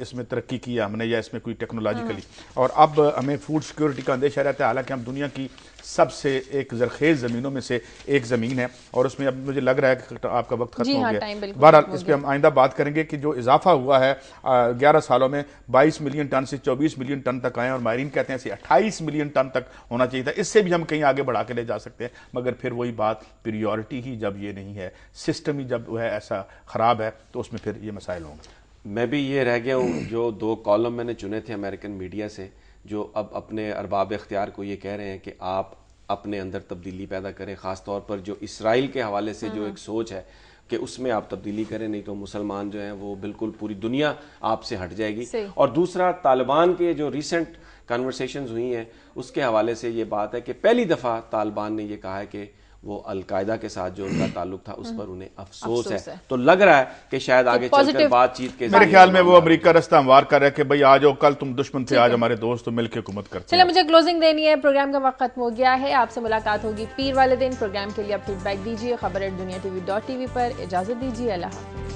इसमें तरक्की की हमने या इसमें कोई टेक्नोलॉजिकली, और अब हमें फूड सिक्योरिटी का अंदेशा रहता है। हालांकि हम दुनिया की सबसे एक जरखेज ज़मीनों में से एक ज़मीन है और उसमें अब मुझे लग रहा है कि आपका वक्त खत्म हो गया। बहरहाल इस पर हम आइंदा बात करेंगे कि जो इजाफा हुआ है 11 सालों में 22 मिलियन टन से 24 मिलियन टन तक आए और माहिरीन कहते हैं 28 मिलियन टन तक होना चाहिए था। इससे भी हम कहीं आगे बढ़ा के ले जा सकते हैं, मगर फिर वही बात, प्रियोरिटी ही जब ये नहीं है, सिस्टम ही जब वो है ऐसा ख़राब है तो उसमें फिर ये मसाइल होंगे। मैं भी ये रह गया हूँ, जो 2 कॉलम मैंने चुने थे अमेरिकन मीडिया से, जो अब अपने अरबाब इख्तियार को ये कह रहे हैं कि आप अपने अंदर तब्दीली पैदा करें, ख़ास तौर पर जो इसराइल के हवाले से जो एक सोच है कि उसमें आप तब्दीली करें, नहीं तो मुसलमान जो हैं वो बिल्कुल पूरी दुनिया आपसे हट जाएगी। और दूसरा, तालिबान के जो रिसेंट कन्वर्सेशंस हुई हैं उसके हवाले से ये बात है कि पहली दफ़ा तालिबान ने ये कहा है कि वो अलकायदा के साथ जो उनका ताल्लुक था उस पर उन्हें अफसोस है। तो लग रहा है कि शायद आगे चलकर बातचीत के मेरे ख्याल में वो अमेरिका रास्ता हमवार कर रहा है कि भाई आ जाओ, कल तुम दुश्मन थे, आज हमारे दोस्त, तो मिलकर हुकूमत करते हैं। चलिए, मुझे क्लोजिंग देनी है, प्रोग्राम का वक्त खत्म हो गया है। आपसे मुलाकात होगी पीर वाले दिन। प्रोग्राम के लिए आप फीडबैक दीजिए खबर@दुनिया TV.tv पर। इजाजत दीजिए, अल्लाह हाफ़िज़।